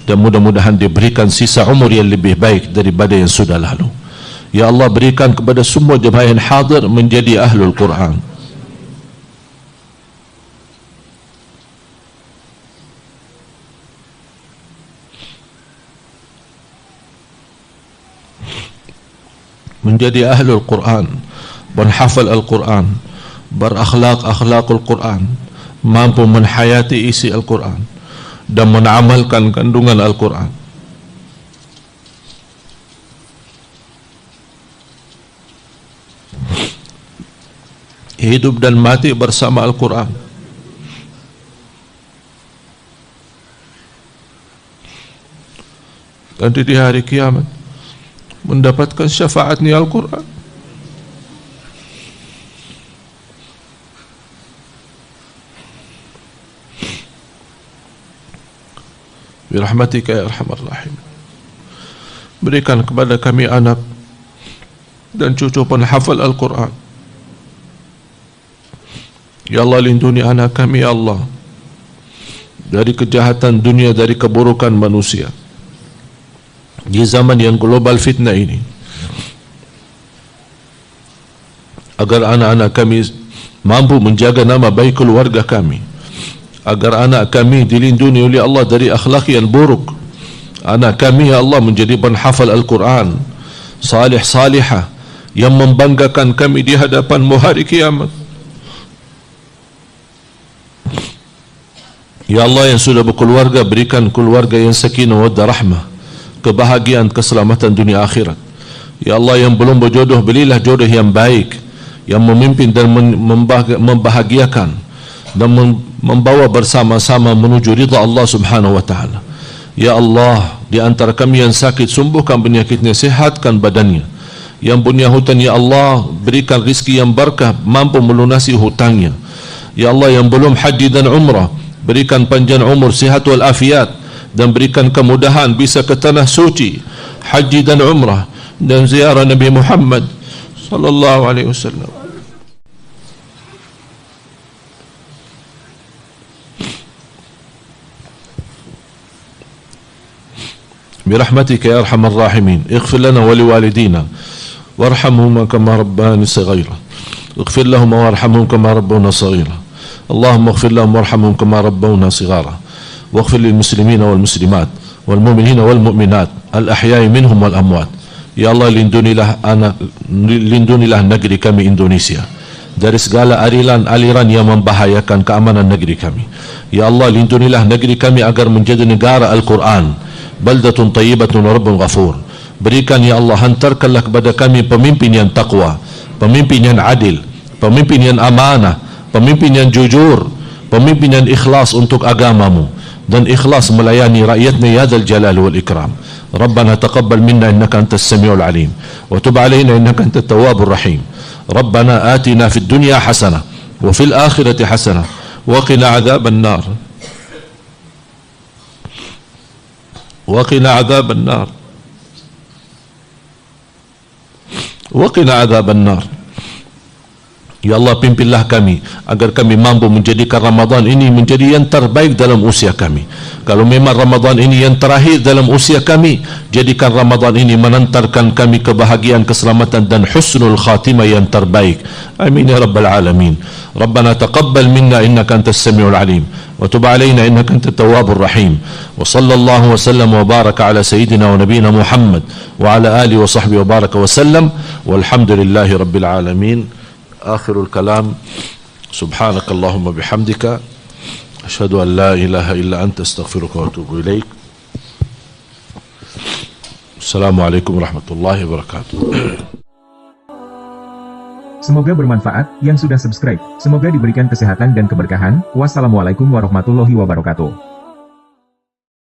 dan mudah-mudahan diberikan sisa umur yang lebih baik daripada yang sudah lalu. Ya Allah, berikan kepada semua jemaah yang hadir menjadi ahlul Quran. Menjadi ahlul Quran, menghafal Al-Quran, berakhlak-akhlakul Quran, mampu menhayati isi Al-Quran dan menamalkan kandungan Al-Quran. Hidup dan mati bersama Al-Quran. Dan di hari kiamat mendapatkan syafaatnya Al-Quran. Birahmatika ya arhamar rahim. Berikan kepada kami anak dan cucu penghafal Al-Quran. Ya Allah, lindungi anak kami ya Allah dari kejahatan dunia, dari keburukan manusia di zaman yang global fitnah ini, agar anak-anak kami mampu menjaga nama baik keluarga kami, agar anak kami dilindungi oleh Allah dari akhlak yang buruk. Anak kami ya Allah menjadi penghafal Al-Quran, salih-salihah yang membanggakan kami di hadapan-Mu hari kiamat. Ya Allah, yang sudah berkeluarga, berikan keluarga yang sakinah wa rahmah, kebahagiaan, keselamatan dunia akhirat. Ya Allah, yang belum berjodoh, berilah jodoh yang baik, yang memimpin dan membahagiakan dan membawa bersama-sama menuju ridha Allah subhanahu wa ta'ala. Ya Allah, di antara kami yang sakit, sembuhkan penyakitnya, sehatkan badannya. Yang punya hutang ya Allah, berikan rizki yang berkah, mampu melunasi hutangnya. Ya Allah, yang belum haji dan umrah, berikan panjang umur, sihat wal afiat, dan berikan kemudahan bisa ke tanah suci, haji dan umrah dan ziarah Nabi Muhammad sallallahu alaihi wasallam. برحمتك يا أرحم الراحمين. اغفر لنا ولوالدينا وارحمهما كما رباني صغيرا. اغفر لهم وارحمهم كما ربونا صغيرا. اللهم اغفر لهم وارحمهم كما ربونا صغارا. واغفر للمسلمين والمسلمات والمؤمنين والمؤمنات الأحياء منهم والأموات. Ya Allah, lindunilah negeri kami Indonesia dari segala aliran yang membahayakan keamanan negeri kami. Ya Allah, lindunilah negeri kami agar menjadi negara Al-Quran, baldatun tayyibatun rabbun ghafur. Berikan ya Allah, hantarkanlah kepada kami pemimpin yang taqwa, pemimpin yang adil, pemimpin yang amanah, pemimpin yang jujur, pemimpin yang ikhlas untuk agamamu dan ikhlas melayani rakyatnya ya Dzal Jalal wal Ikram. Rabbana taqabbal minna innaka antas samiul alim wa tub alaina innaka antat tawwabur rahim. Rabbana atina fid dunya hasanah wa fil akhirati hasanah wa qina adzaban nar. وقنا عذاب النار وقنا عذاب النار. Ya Allah, pimpinlah kami agar kami mampu menjadikan Ramadan ini menjadi yang terbaik dalam usia kami. Kalau memang Ramadan ini yang terakhir dalam usia kami, jadikan Ramadan ini menantarkan kami kebahagiaan, keselamatan dan husnul khatimah yang terbaik. Amin ya rabbal alamin. Rabbana taqabbal minna innaka antas samiul alim wa tub alaina innaka antat tawwabur rahim. Wa sallallahu wa sallam wa baraka ala sayyidina wa nabiyyina Muhammad wa ala alihi wa sahbihi wa baraka wa sallam. Walhamdulillahi rabbil alamin. آخر الكلام سبحانك اللهم بحمدك أشهد أن لا إله إلا أنت أستغفرك وأتوب إليك. السلام عليكم ورحمة الله وبركاته. Semoga bermanfaat yang sudah subscribe. Semoga diberikan kesehatan dan keberkahan. Wassalamualaikum warahmatullahi wabarakatuh.